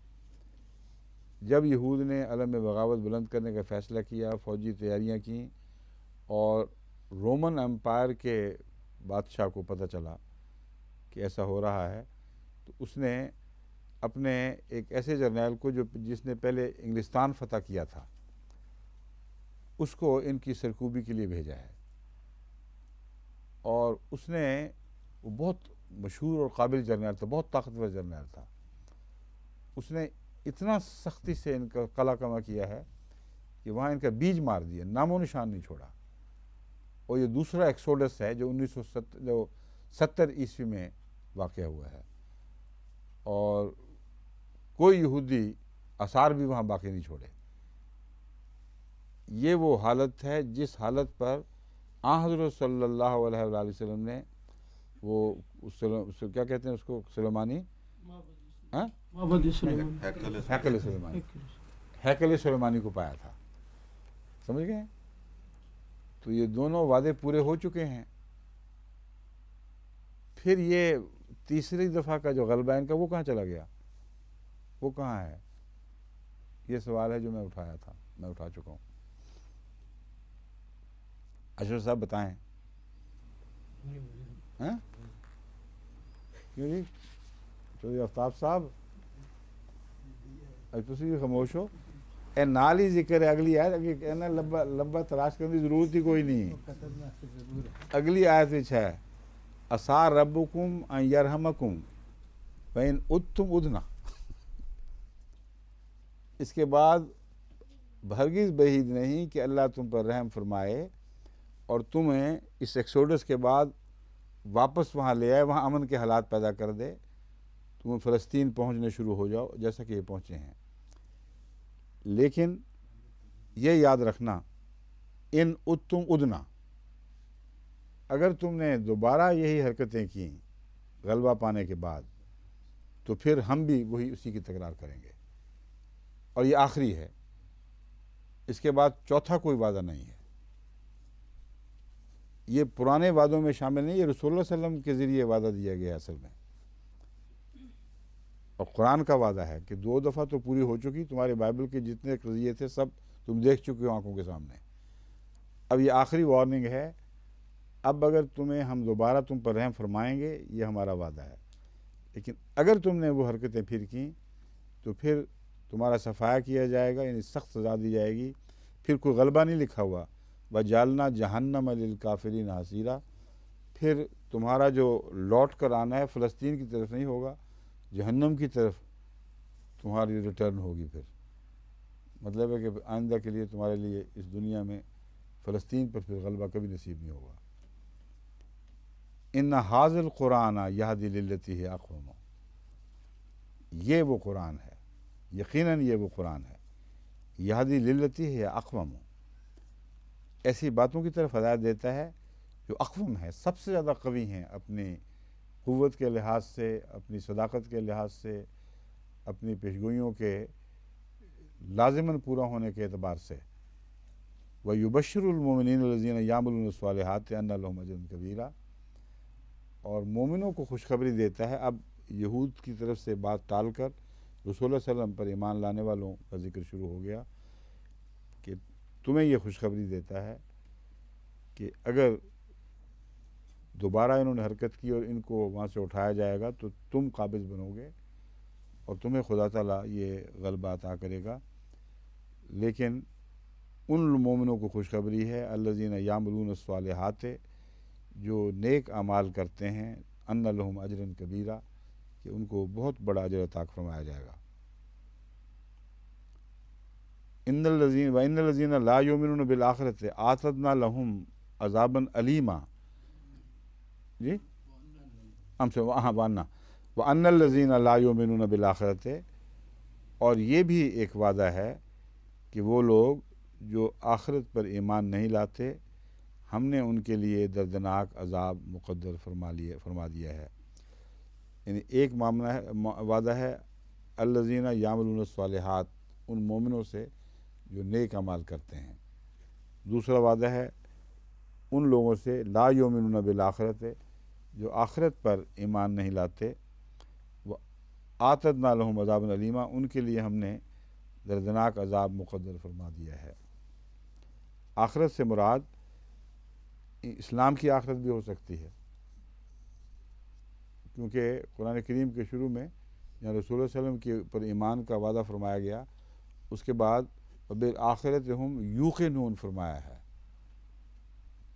جب یہود نے علم بغاوت بلند کرنے کا فیصلہ کیا، فوجی تیاریاں کیں، اور رومن امپائر کے بادشاہ کو پتہ چلا کہ ایسا ہو رہا ہے، تو اس نے اپنے ایک ایسے جرنیل کو جس نے پہلے انگلستان فتح کیا تھا، اس کو ان کی سرکوبی کے لیے بھیجا ہے۔ اور اس نے، وہ بہت مشہور اور قابل جرنیل تھا، بہت طاقتور جرنیل تھا، اس نے اتنا سختی سے ان کا قلع کما کیا ہے کہ وہاں ان کا بیج مار دیا، نام و نشان نہیں چھوڑا۔ اور یہ دوسرا ایکسوڈس ہے جو 1970 عیسوی میں واقع ہوا ہے، اور کوئی یہودی آثار بھی وہاں باقی نہیں چھوڑے۔ یہ وہ حالت ہے جس حالت پر حضرت صلی اللہ علیہ وآلہ وسلم نے وہ کیا کہتے ہیں اس کو، سلیمانی، معبد سلیمان، ہیکل سلیمانی، ہیکل سلیمانی کو پایا تھا۔ سمجھ گئے؟ تو یہ دونوں وعدے پورے ہو چکے ہیں۔ پھر یہ تیسری دفعہ کا جو غلبہ ان کا وہ کہاں چلا گیا، وہ کہاں ہے؟ یہ سوال ہے جو میں اٹھایا تھا، میں اٹھا چکا ہوں۔ اشرف صاحب بتائیں۔ ہاں کیوں جی چودھری آفتاب صاحب تسی بھی خاموش ہو؟ اے نال ہی ذکر ہے اگلی آیت کہ کہنا لمبا لمبا تلاش کرنے کی ضرورت ہی کوئی نہیں۔ اگلی آیت وچ ہے عسیٰ ربکم ان یرحمکم فإن عدتم عدنا۔ اس کے بعد ہرگز بعید نہیں کہ اللہ تم پر رحم فرمائے اور تمہیں اس ایکسوڈس کے بعد واپس وہاں لے آئے، وہاں امن کے حالات پیدا کر دے، تم فلسطین پہنچنے شروع ہو جاؤ جیسا کہ یہ پہنچے ہیں۔ لیکن یہ یاد رکھنا ان عدتم عدنا، اگر تم نے دوبارہ یہی حرکتیں کیں غلبہ پانے کے بعد تو پھر ہم بھی وہی اسی کی تکرار کریں گے، اور یہ آخری ہے، اس کے بعد چوتھا کوئی وعدہ نہیں ہے۔ یہ پرانے وعدوں میں شامل نہیں، یہ رسول اللہ صلی اللہ علیہ وسلم کے ذریعے وعدہ دیا گیا ہے اصل میں، اور قرآن کا وعدہ ہے کہ 2 دفعہ تو پوری ہو چکی، تمہارے بائبل کے جتنے قضیے تھے سب تم دیکھ چکے ہو آنکھوں کے سامنے، اب یہ آخری وارننگ ہے۔ اب اگر تمہیں ہم دوبارہ تم پر رحم فرمائیں گے، یہ ہمارا وعدہ ہے، لیکن اگر تم نے وہ حرکتیں پھر کیں تو پھر تمہارا صفایا کیا جائے گا، یعنی سخت سزا دی جائے گی۔ پھر کوئی غلبہ نہیں لکھا ہوا، وَجَعَلْنَا جَهَنَّمَ لِلْكَافِرِينَ حَصِيرًا، پھر تمہارا جو لوٹ کر آنا ہے فلسطین کی طرف نہیں ہوگا، جہنم کی طرف تمہاری ریٹرن ہوگی۔ پھر مطلب ہے کہ آئندہ کے لیے تمہارے لیے اس دنیا میں فلسطین پر پھر غلبہ کبھی نصیب نہیں ہوگا۔ ان ھذا القرآن یہدی للتی ہی اقوم، یہ وہ قرآن ہے، یقیناً یہ وہ قرآن ہے، یہدی للتی ہے اقوم، ایسی باتوں کی طرف ہدایت دیتا ہے جو اقوم ہے، سب سے زیادہ قوی ہیں اپنی قوت کے لحاظ سے، اپنی صداقت کے لحاظ سے، اپنی پیشگوئیوں کے لازماً پورا ہونے کے اعتبار سے۔ وَيُبَشِّرُ الْمُؤْمِنِينَ الَّذِينَ يَعْمَلُونَ الصَّالِحَاتِ أَنَّ لَهُمْ أَجْرًا كَبِيرًا، اور مومنوں کو خوشخبری دیتا ہے۔ اب یہود کی طرف سے بات ٹال کر رسول اللہ صلی اللہ علیہ وسلم پر ایمان لانے والوں کا ذکر شروع ہو گیا کہ تمہیں یہ خوشخبری دیتا ہے کہ اگر دوبارہ انہوں نے حرکت کی اور ان کو وہاں سے اٹھایا جائے گا تو تم قابض بنو گے اور تمہیں خدا تعالیٰ یہ غلبہ عطا کرے گا۔ لیکن ان مومنوں کو خوشخبری ہے الذین یعملون الصالحات، جو نیک اعمال کرتے ہیں، ان لہم اجرا کبیرا، کہ ان کو بہت بڑا اجر عطا فرمایا جائے گا۔ ان الذین لا یؤمنون بالآخرۃ اعتدنا لہم عذابا علیما، جی ہم سے وان الذین لا یؤمنون بالآخرۃ، اور یہ بھی ایک وعدہ ہے کہ وہ لوگ جو آخرت پر ایمان نہیں لاتے، ہم نے ان کے لیے دردناک عذاب مقدر فرما دیا ہے۔ یعنی ایک معاملہ ہے، وعدہ ہے الذین یعملون الصالحات، ان مومنوں سے جو نیک اعمال کرتے ہیں۔ دوسرا وعدہ ہے ان لوگوں سے لا یؤمنون بالآخرۃ، جو آخرت پر ایمان نہیں لاتے، اعتدنا لہم عذابا علیما، ان کے لیے ہم نے دردناک عذاب مقدر فرما دیا ہے۔ آخرت سے مراد اسلام کی آخرت بھی ہو سکتی ہے، کیونکہ قرآن کریم کے شروع میں یہاں رسول اللہ صلی اللہ علیہ وسلم کے پر ایمان کا وعدہ فرمایا گیا، اس کے بعد وبالآخرۃ ہم یوقنون فرمایا ہے۔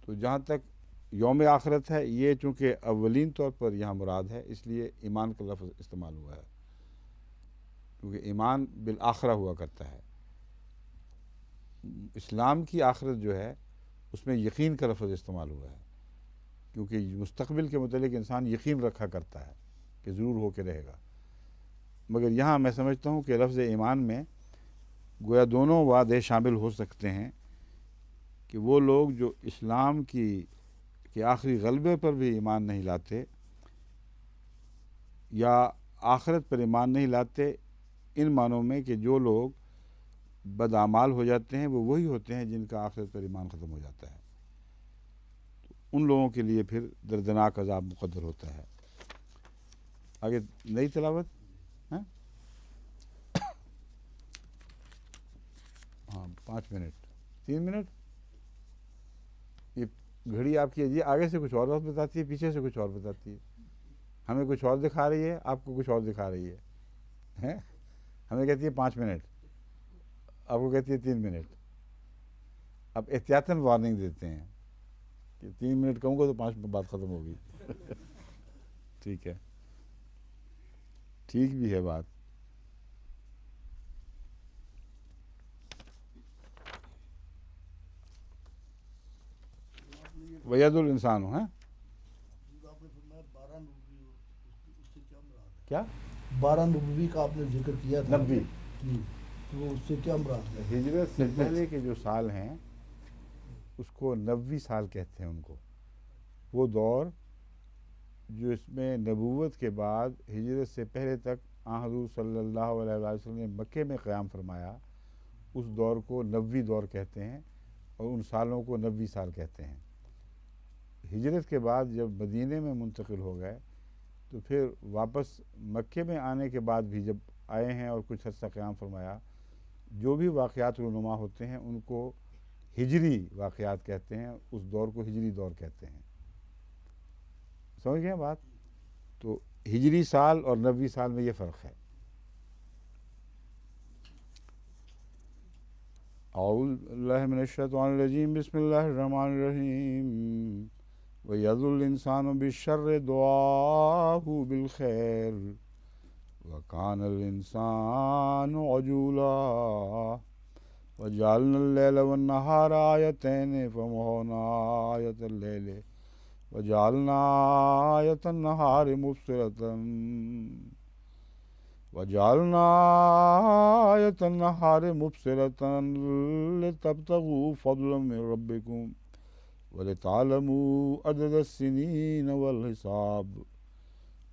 تو جہاں تک یوم آخرت ہے، یہ چونکہ اولین طور پر یہاں مراد ہے، اس لیے ایمان کا لفظ استعمال ہوا ہے، کیونکہ ایمان بالآخرہ ہوا کرتا ہے۔ اسلام کی آخرت جو ہے اس میں یقین کا لفظ استعمال ہوا ہے، کیونکہ مستقبل کے متعلق انسان یقین رکھا کرتا ہے کہ ضرور ہو کے رہے گا، مگر یہاں میں سمجھتا ہوں کہ لفظ ایمان میں گویا دونوں وعدے شامل ہو سکتے ہیں، کہ وہ لوگ جو اسلام کے آخری غلبے پر بھی ایمان نہیں لاتے یا آخرت پر ایمان نہیں لاتے، ان معنوں میں کہ جو لوگ بدعمال ہو جاتے ہیں وہ وہی ہوتے ہیں جن کا آخرت پر ایمان ختم ہو جاتا ہے، تو ان لوگوں کے لیے پھر دردناک عذاب مقدر ہوتا ہے۔ آگے نئی تلاوت، ہاں ہاں 5 منٹ 3 منٹ. یہ گھڑی آپ کی آگے سے کچھ اور بات بتاتی ہے، پیچھے سے کچھ اور بتاتی ہے. ہمیں کچھ اور دکھا رہی ہے، آپ کو کچھ اور دکھا رہی ہے. ہمیں کہتی ہے 5 منٹ، آپ کو کہتی ہے 3 منٹ. اب احتیاطاً وارننگ دیتے ہیں کہ 3 منٹ کہوں گا تو 5 میں بات ختم ہوگی. ٹھیک ہے، ٹھیک بھی ہے بات. وید الانسان ہیں کیا 12 نبوی کا آپ نے ذکر کیا تھا. 90 جی، تو اس سے کیا مراد ہے؟ ہجرت سے پہلے کے جو سال ہیں اس کو 90 سال کہتے ہیں ان کو. وہ دور جو اس میں نبوت کے بعد ہجرت سے پہلے تک حضور صلی اللہ علیہ وسلم نے مکے میں قیام فرمایا، اس دور کو 90 دور کہتے ہیں، اور ان سالوں کو 90 سال کہتے ہیں. ہجرت کے بعد جب مدینے میں منتقل ہو گئے تو پھر واپس مکے میں آنے کے بعد بھی جب آئے ہیں اور کچھ عرصہ قیام فرمایا، جو بھی واقعات رونما ہوتے ہیں ان کو ہجری واقعات کہتے ہیں، اس دور کو ہجری دور کہتے ہیں. سمجھ گئے بات؟ تو ہجری سال اور 90 سال میں یہ فرق ہے. اعوذ باللہ من الشیطان الرجیم، بسم اللہ الرحمن الرحیم. وَيَدُ الْإِنسَانُ بِالشَّرِّ دُعَاءَهُ بِالْخَيْرِ وَكَانَ الْإِنسَانُ عَجُولًا وَجَعَلْنَا اللَّيْلَ وَالنَّهَارَ آيَتَيْنِ فَمَحَوْنَا آيَةَ اللَّيْلِ وَجَعَلْنَا آيَةَ النَّهَارِ مُبْصِرَةً لِتَبْتَغُوا فَضْلًا مِّن رَّبِّكُمْ وَلِتَعْلَمُوا عَدَدَ السِّنِينَ وَالْحِسَابَ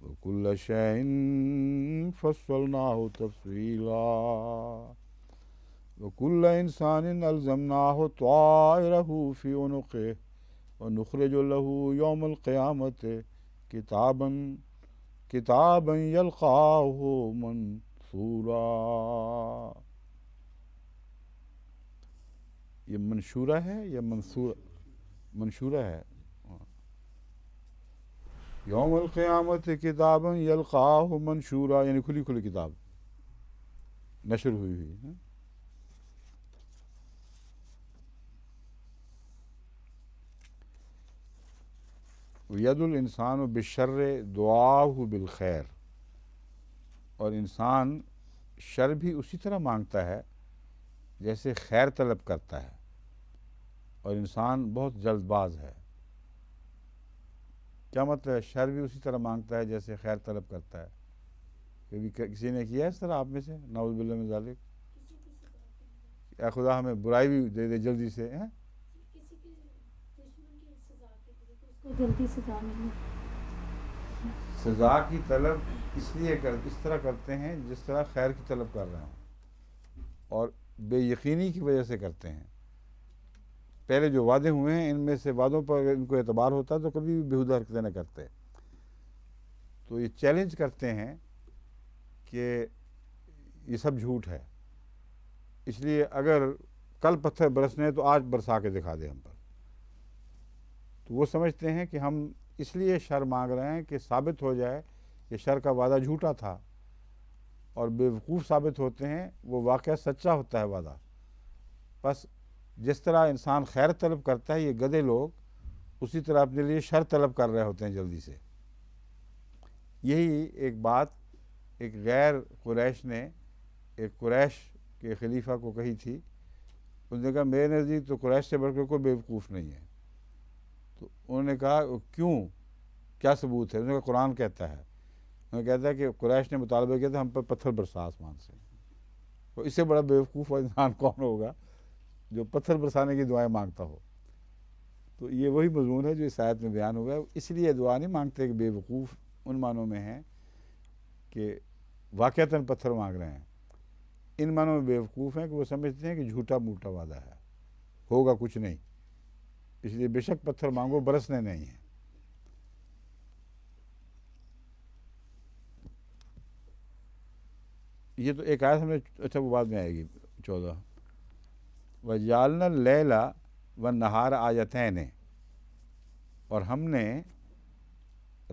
وَكُلَّ شَيْءٍ فَصَّلْنَاهُ تَفْصِيلًا وَكُلَّ إِنسَانٍ أَلْزَمْنَاهُ طَائِرَهُ فِي عُنُقِهِ وَنُخْرِجُ لَهُ يَوْمَ الْقِيَامَةِ کتابا یلقاہ منشورا. یہ منشورہ ہے یا منشورہ ہے. یوم القیامت کتابا یلقاہ منشورا، یعنی کھلی کھلی کتاب نشر ہوئی ہوئی. ید الانسان بالشر دعاہ بالخیر، اور انسان شر بھی اسی طرح مانگتا ہے جیسے خیر طلب کرتا ہے، اور انسان بہت جلد باز ہے. کیا مطلب ہے؟ شر بھی اسی طرح مانگتا ہے جیسے خیر طلب کرتا ہے. کبھی کسی نے کیا ہے اس طرح آپ میں سے؟ نعوذ باللہ من ذالک. اے خدا ہمیں برائی بھی دے دے جلدی سے. سزا کی طلب اس طرح کرتے ہیں جس طرح خیر کی طلب کر رہے ہوں، اور بے یقینی کی وجہ سے کرتے ہیں. پہلے جو وعدے ہوئے ہیں ان میں سے وعدوں پر اگر ان کو اعتبار ہوتا تو کبھی بھی بیہودہ حرکتیں نہ کرتے. تو یہ چیلنج کرتے ہیں کہ یہ سب جھوٹ ہے، اس لیے اگر کل پتھر برسنے ہیں تو آج برسا کے دکھا دے ہم پر. تو وہ سمجھتے ہیں کہ ہم اس لیے شر مانگ رہے ہیں کہ ثابت ہو جائے کہ شر کا وعدہ جھوٹا تھا، اور بے وقوف ثابت ہوتے ہیں وہ واقعہ سچا ہوتا ہے وعدہ. بس جس طرح انسان خیر طلب کرتا ہے یہ گدھے لوگ اسی طرح اپنے لیے شر طلب کر رہے ہوتے ہیں جلدی سے. یہی ایک بات ایک غیر قریش نے ایک قریش کے خلیفہ کو کہی تھی. انہوں نے کہا میرے نزدیک تو قریش سے بڑھ کر کوئی بے وقوف نہیں ہے. تو انہوں نے کہا کیوں، کیا ثبوت ہے؟ انہوں نے کہا قرآن کہتا ہے. انہوں نے کہتا ہے کہ قریش نے مطالبہ کیا تھا ہم پر پتھر برسا آسمان سے. تو اس سے بڑا بے وقوف انسان کون ہوگا جو پتھر برسانے کی دعائیں مانگتا ہو. تو یہ وہی مضمون ہے جو اس آیت میں بیان ہوا ہے. اس لیے دعا نہیں مانگتے کہ بے وقوف ان معنوں میں ہیں کہ واقعتاً پتھر مانگ رہے ہیں. ان معنوں میں بے وقوف ہیں کہ وہ سمجھتے ہیں کہ جھوٹا موٹا وعدہ ہے، ہوگا کچھ نہیں، اس لیے بے شک پتھر مانگو برسنے نہیں ہیں. یہ تو ایک آیت ہم نے، اچھا وہ بعد میں آئے گی 14. وَجَعَلْنَا اللیل والنہار آیتین، اور ہم نے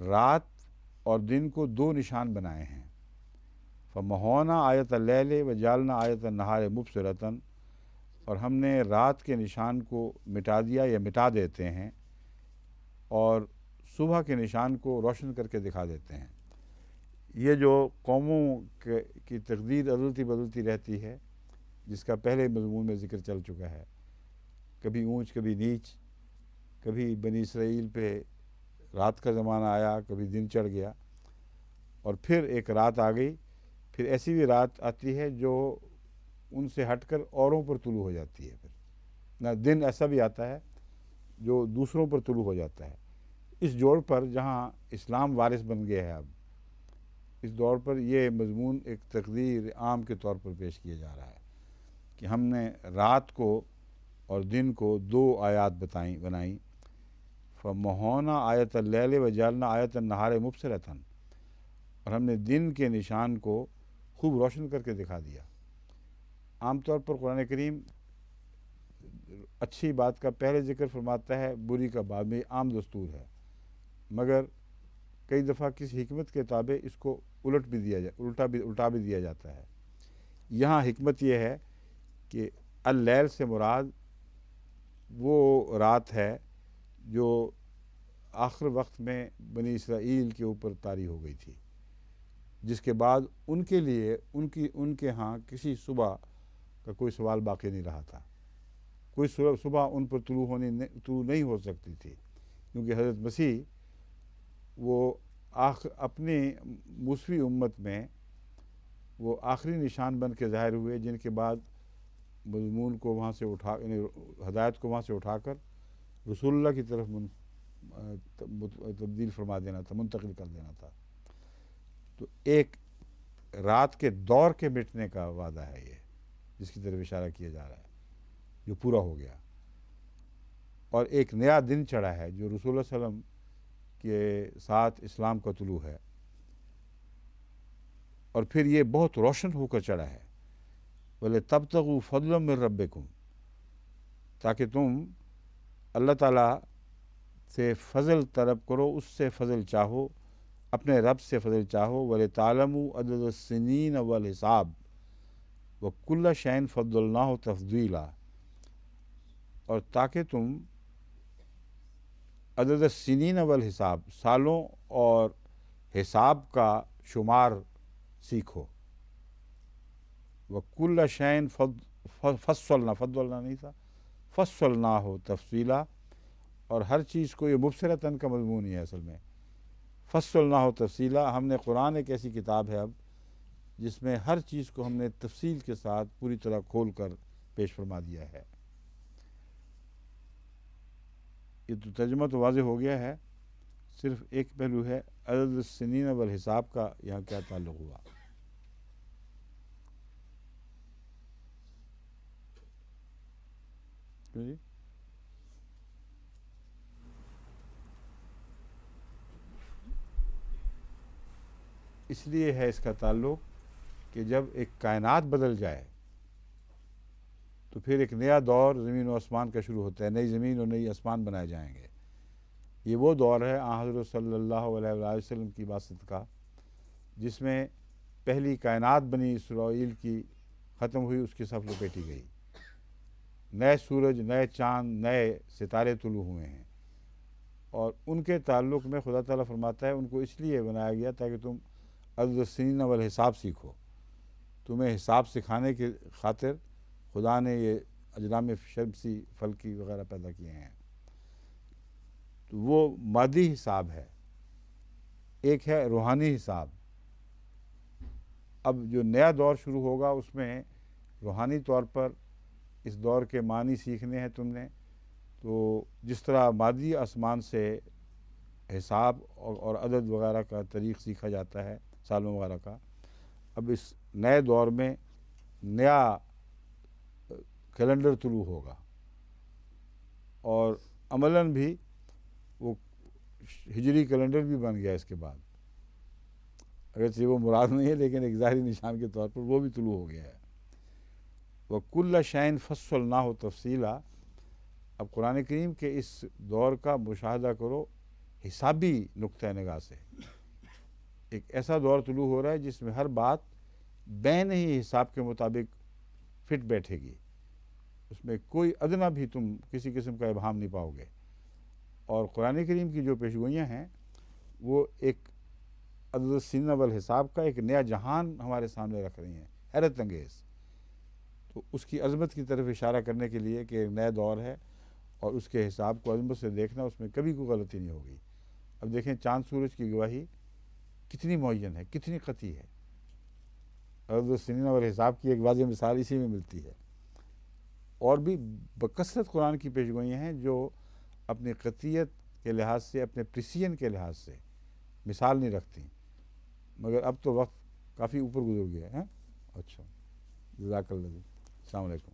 رات اور دن کو دو نشان بنائے ہیں. فَمَحَوْنَا آیَتَ اللیل وَجَعَلْنَا آیَتَ النَّہارِ مُبْصِرَةً، اور ہم نے رات کے نشان کو مٹا دیا یا مٹا دیتے ہیں اور صبح کے نشان کو روشن کر کے دکھا دیتے ہیں. یہ جو قوموں کی تقدیر ادلتی بدلتی رہتی ہے، جس کا پہلے مضمون میں ذکر چل چکا ہے، کبھی اونچ کبھی نیچ، کبھی بنی اسرائیل پہ رات کا زمانہ آیا، کبھی دن چڑھ گیا، اور پھر ایک رات آ گئی. پھر ایسی بھی رات آتی ہے جو ان سے ہٹ کر اوروں پر طلوع ہو جاتی ہے. پھر نہ دن ایسا بھی آتا ہے جو دوسروں پر طلوع ہو جاتا ہے. اس جوڑ پر جہاں اسلام وارث بن گیا ہے، اب اس دور پر یہ مضمون ایک تقدیر عام کے طور پر پیش کیا جا رہا ہے کہ ہم نے رات کو اور دن کو دو آیات بنائیں. فَمَحَوْنَا آیَتَ اللیل وَجَعَلْنَا آیَتَ النَّہارِ مُبْصِرَةً، اور ہم نے دن کے نشان کو خوب روشن کر کے دکھا دیا. عام طور پر قرآن کریم اچھی بات کا پہلے ذکر فرماتا ہے، بری کا بعد میں، عام دستور ہے. مگر کئی دفعہ کسی حکمت کے تابع اس کو الٹا بھی دیا جاتا ہے. یہاں حکمت یہ ہے کہ اللیل سے مراد وہ رات ہے جو آخر وقت میں بنی اسرائیل کے اوپر طاری ہو گئی تھی، جس کے بعد ان کے لیے ان کے ہاں کسی صبح کا کوئی سوال باقی نہیں رہا تھا. کوئی صبح ان پر طلوع نہیں ہو سکتی تھی، کیونکہ حضرت مسیح وہ اپنی موسوی امت میں وہ آخری نشان بن کے ظاہر ہوئے، جن کے بعد مضمون کو وہاں سے یعنی ہدایت کو وہاں سے اٹھا کر رسول اللہ کی طرف تبدیل فرما دینا تھا، منتقل کر دینا تھا. تو ایک رات کے دور کے مٹنے کا وعدہ ہے یہ، جس کی طرف اشارہ کیا جا رہا ہے، جو پورا ہو گیا. اور ایک نیا دن چڑھا ہے جو رسول اللہ صلی اللہ علیہ وسلم کے ساتھ اسلام کا طلوع ہے، اور پھر یہ بہت روشن ہو کر چڑھا ہے. وَلِتَبْتَغُوا فَضْلًا مِّن رَبِّكُمْ، تاکہ تم اللہ تعالیٰ سے فضل طلب کرو، اس سے فضل چاہو، اپنے رب سے فضل چاہو. وَلِتَعْلَمُوا عَدَدَ السِّنِينَ وَالْحِسَابَ وَكُلَّ شَيْءٍ فَضَّلْنَاهُ تَفْضِيلًا، اور تاکہ تم عدد السنین والحساب، سالوں اور حساب کا شمار سیکھو. وَكُلَّ شَيْءٍ فَصَّلْنَا نہیں تھا، فَصَّلْنَاهُ تفصیلا، اور ہر چیز کو، یہ مبصرتاً کا مضمون ہی ہے اصل میں. فَصَّلْنَاهُ تفصیلا، ہم نے قرآن ایک ایسی کتاب ہے اب جس میں ہر چیز کو ہم نے تفصیل کے ساتھ پوری طرح کھول کر پیش فرما دیا ہے. یہ تو ترجمہ تو واضح ہو گیا ہے، صرف ایک پہلو ہے عدد السنین والحساب کا یہاں کیا تعلق ہوا. جی اس لیے ہے اس کا تعلق کہ جب ایک کائنات بدل جائے تو پھر ایک نیا دور زمین و آسمان کا شروع ہوتا ہے، نئی زمین اور نئی آسمان بنائے جائیں گے. یہ وہ دور ہے حضرت صلی اللہ علیہ وآلہ وسلم کی باسط کا، جس میں پہلی کائنات بنی اسرائیل کی ختم ہوئی، اس کی صف لپیٹی گئی. نئے سورج، نئے چاند، نئے ستارے طلوع ہوئے ہیں، اور ان کے تعلق میں خدا تعالیٰ فرماتا ہے ان کو اس لیے بنایا گیا تاکہ تم عدد السنین والحساب سیکھو. تمہیں حساب سکھانے کی خاطر خدا نے یہ اجرام شمسی، فلکی وغیرہ پیدا کیے ہیں. تو وہ مادی حساب ہے، ایک ہے روحانی حساب. اب جو نیا دور شروع ہوگا اس میں روحانی طور پر اس دور کے معنی سیکھنے ہیں تم نے. تو جس طرح مادی آسمان سے حساب اور عدد وغیرہ کا طریق سیکھا جاتا ہے، سالوں وغیرہ کا، اب اس نئے دور میں نیا کیلنڈر طلوع ہوگا، اور عملاً بھی وہ ہجری کیلنڈر بھی بن گیا اس کے بعد. اگرچہ وہ مراد نہیں ہے لیکن ایک ظاہری نشان کے طور پر وہ بھی طلوع ہو گیا ہے. وَكُلَّ شَيْءٍ فَصَّلْنَاهُ تَفْصِيلًا۔ اب قرآن کریم کے اس دور کا مشاہدہ کرو حسابی نقطہ نگاہ سے۔ ایک ایسا دور طلوع ہو رہا ہے جس میں ہر بات بین ہی حساب کے مطابق فٹ بیٹھے گی، اس میں کوئی ادنا بھی تم کسی قسم کا ابہام نہیں پاؤ گے۔ اور قرآن کریم کی جو پیشگوئیاں ہیں وہ ایک عدد السنین والحساب کا ایک نیا جہان ہمارے سامنے رکھ رہی ہیں، حیرت انگیز۔ تو اس کی عظمت کی طرف اشارہ کرنے کے لیے کہ ایک نیا دور ہے اور اس کے حساب کو عظمت سے دیکھنا، اس میں کبھی کوئی غلطی نہیں ہوگی۔ اب دیکھیں چاند سورج کی گواہی کتنی معین ہے، کتنی قطعی ہے۔ عدد السنین والحساب کی ایک واضح مثال اسی میں ملتی ہے۔ اور بھی بکثرت قرآن کی پیشگوئیاں ہیں جو اپنی قطعیت کے لحاظ سے، اپنے پریسیژن کے لحاظ سے مثال نہیں رکھتی، مگر اب تو وقت کافی اوپر گزر گیا ہے۔ اچھا، جزاک اللہ، السلام علیکم۔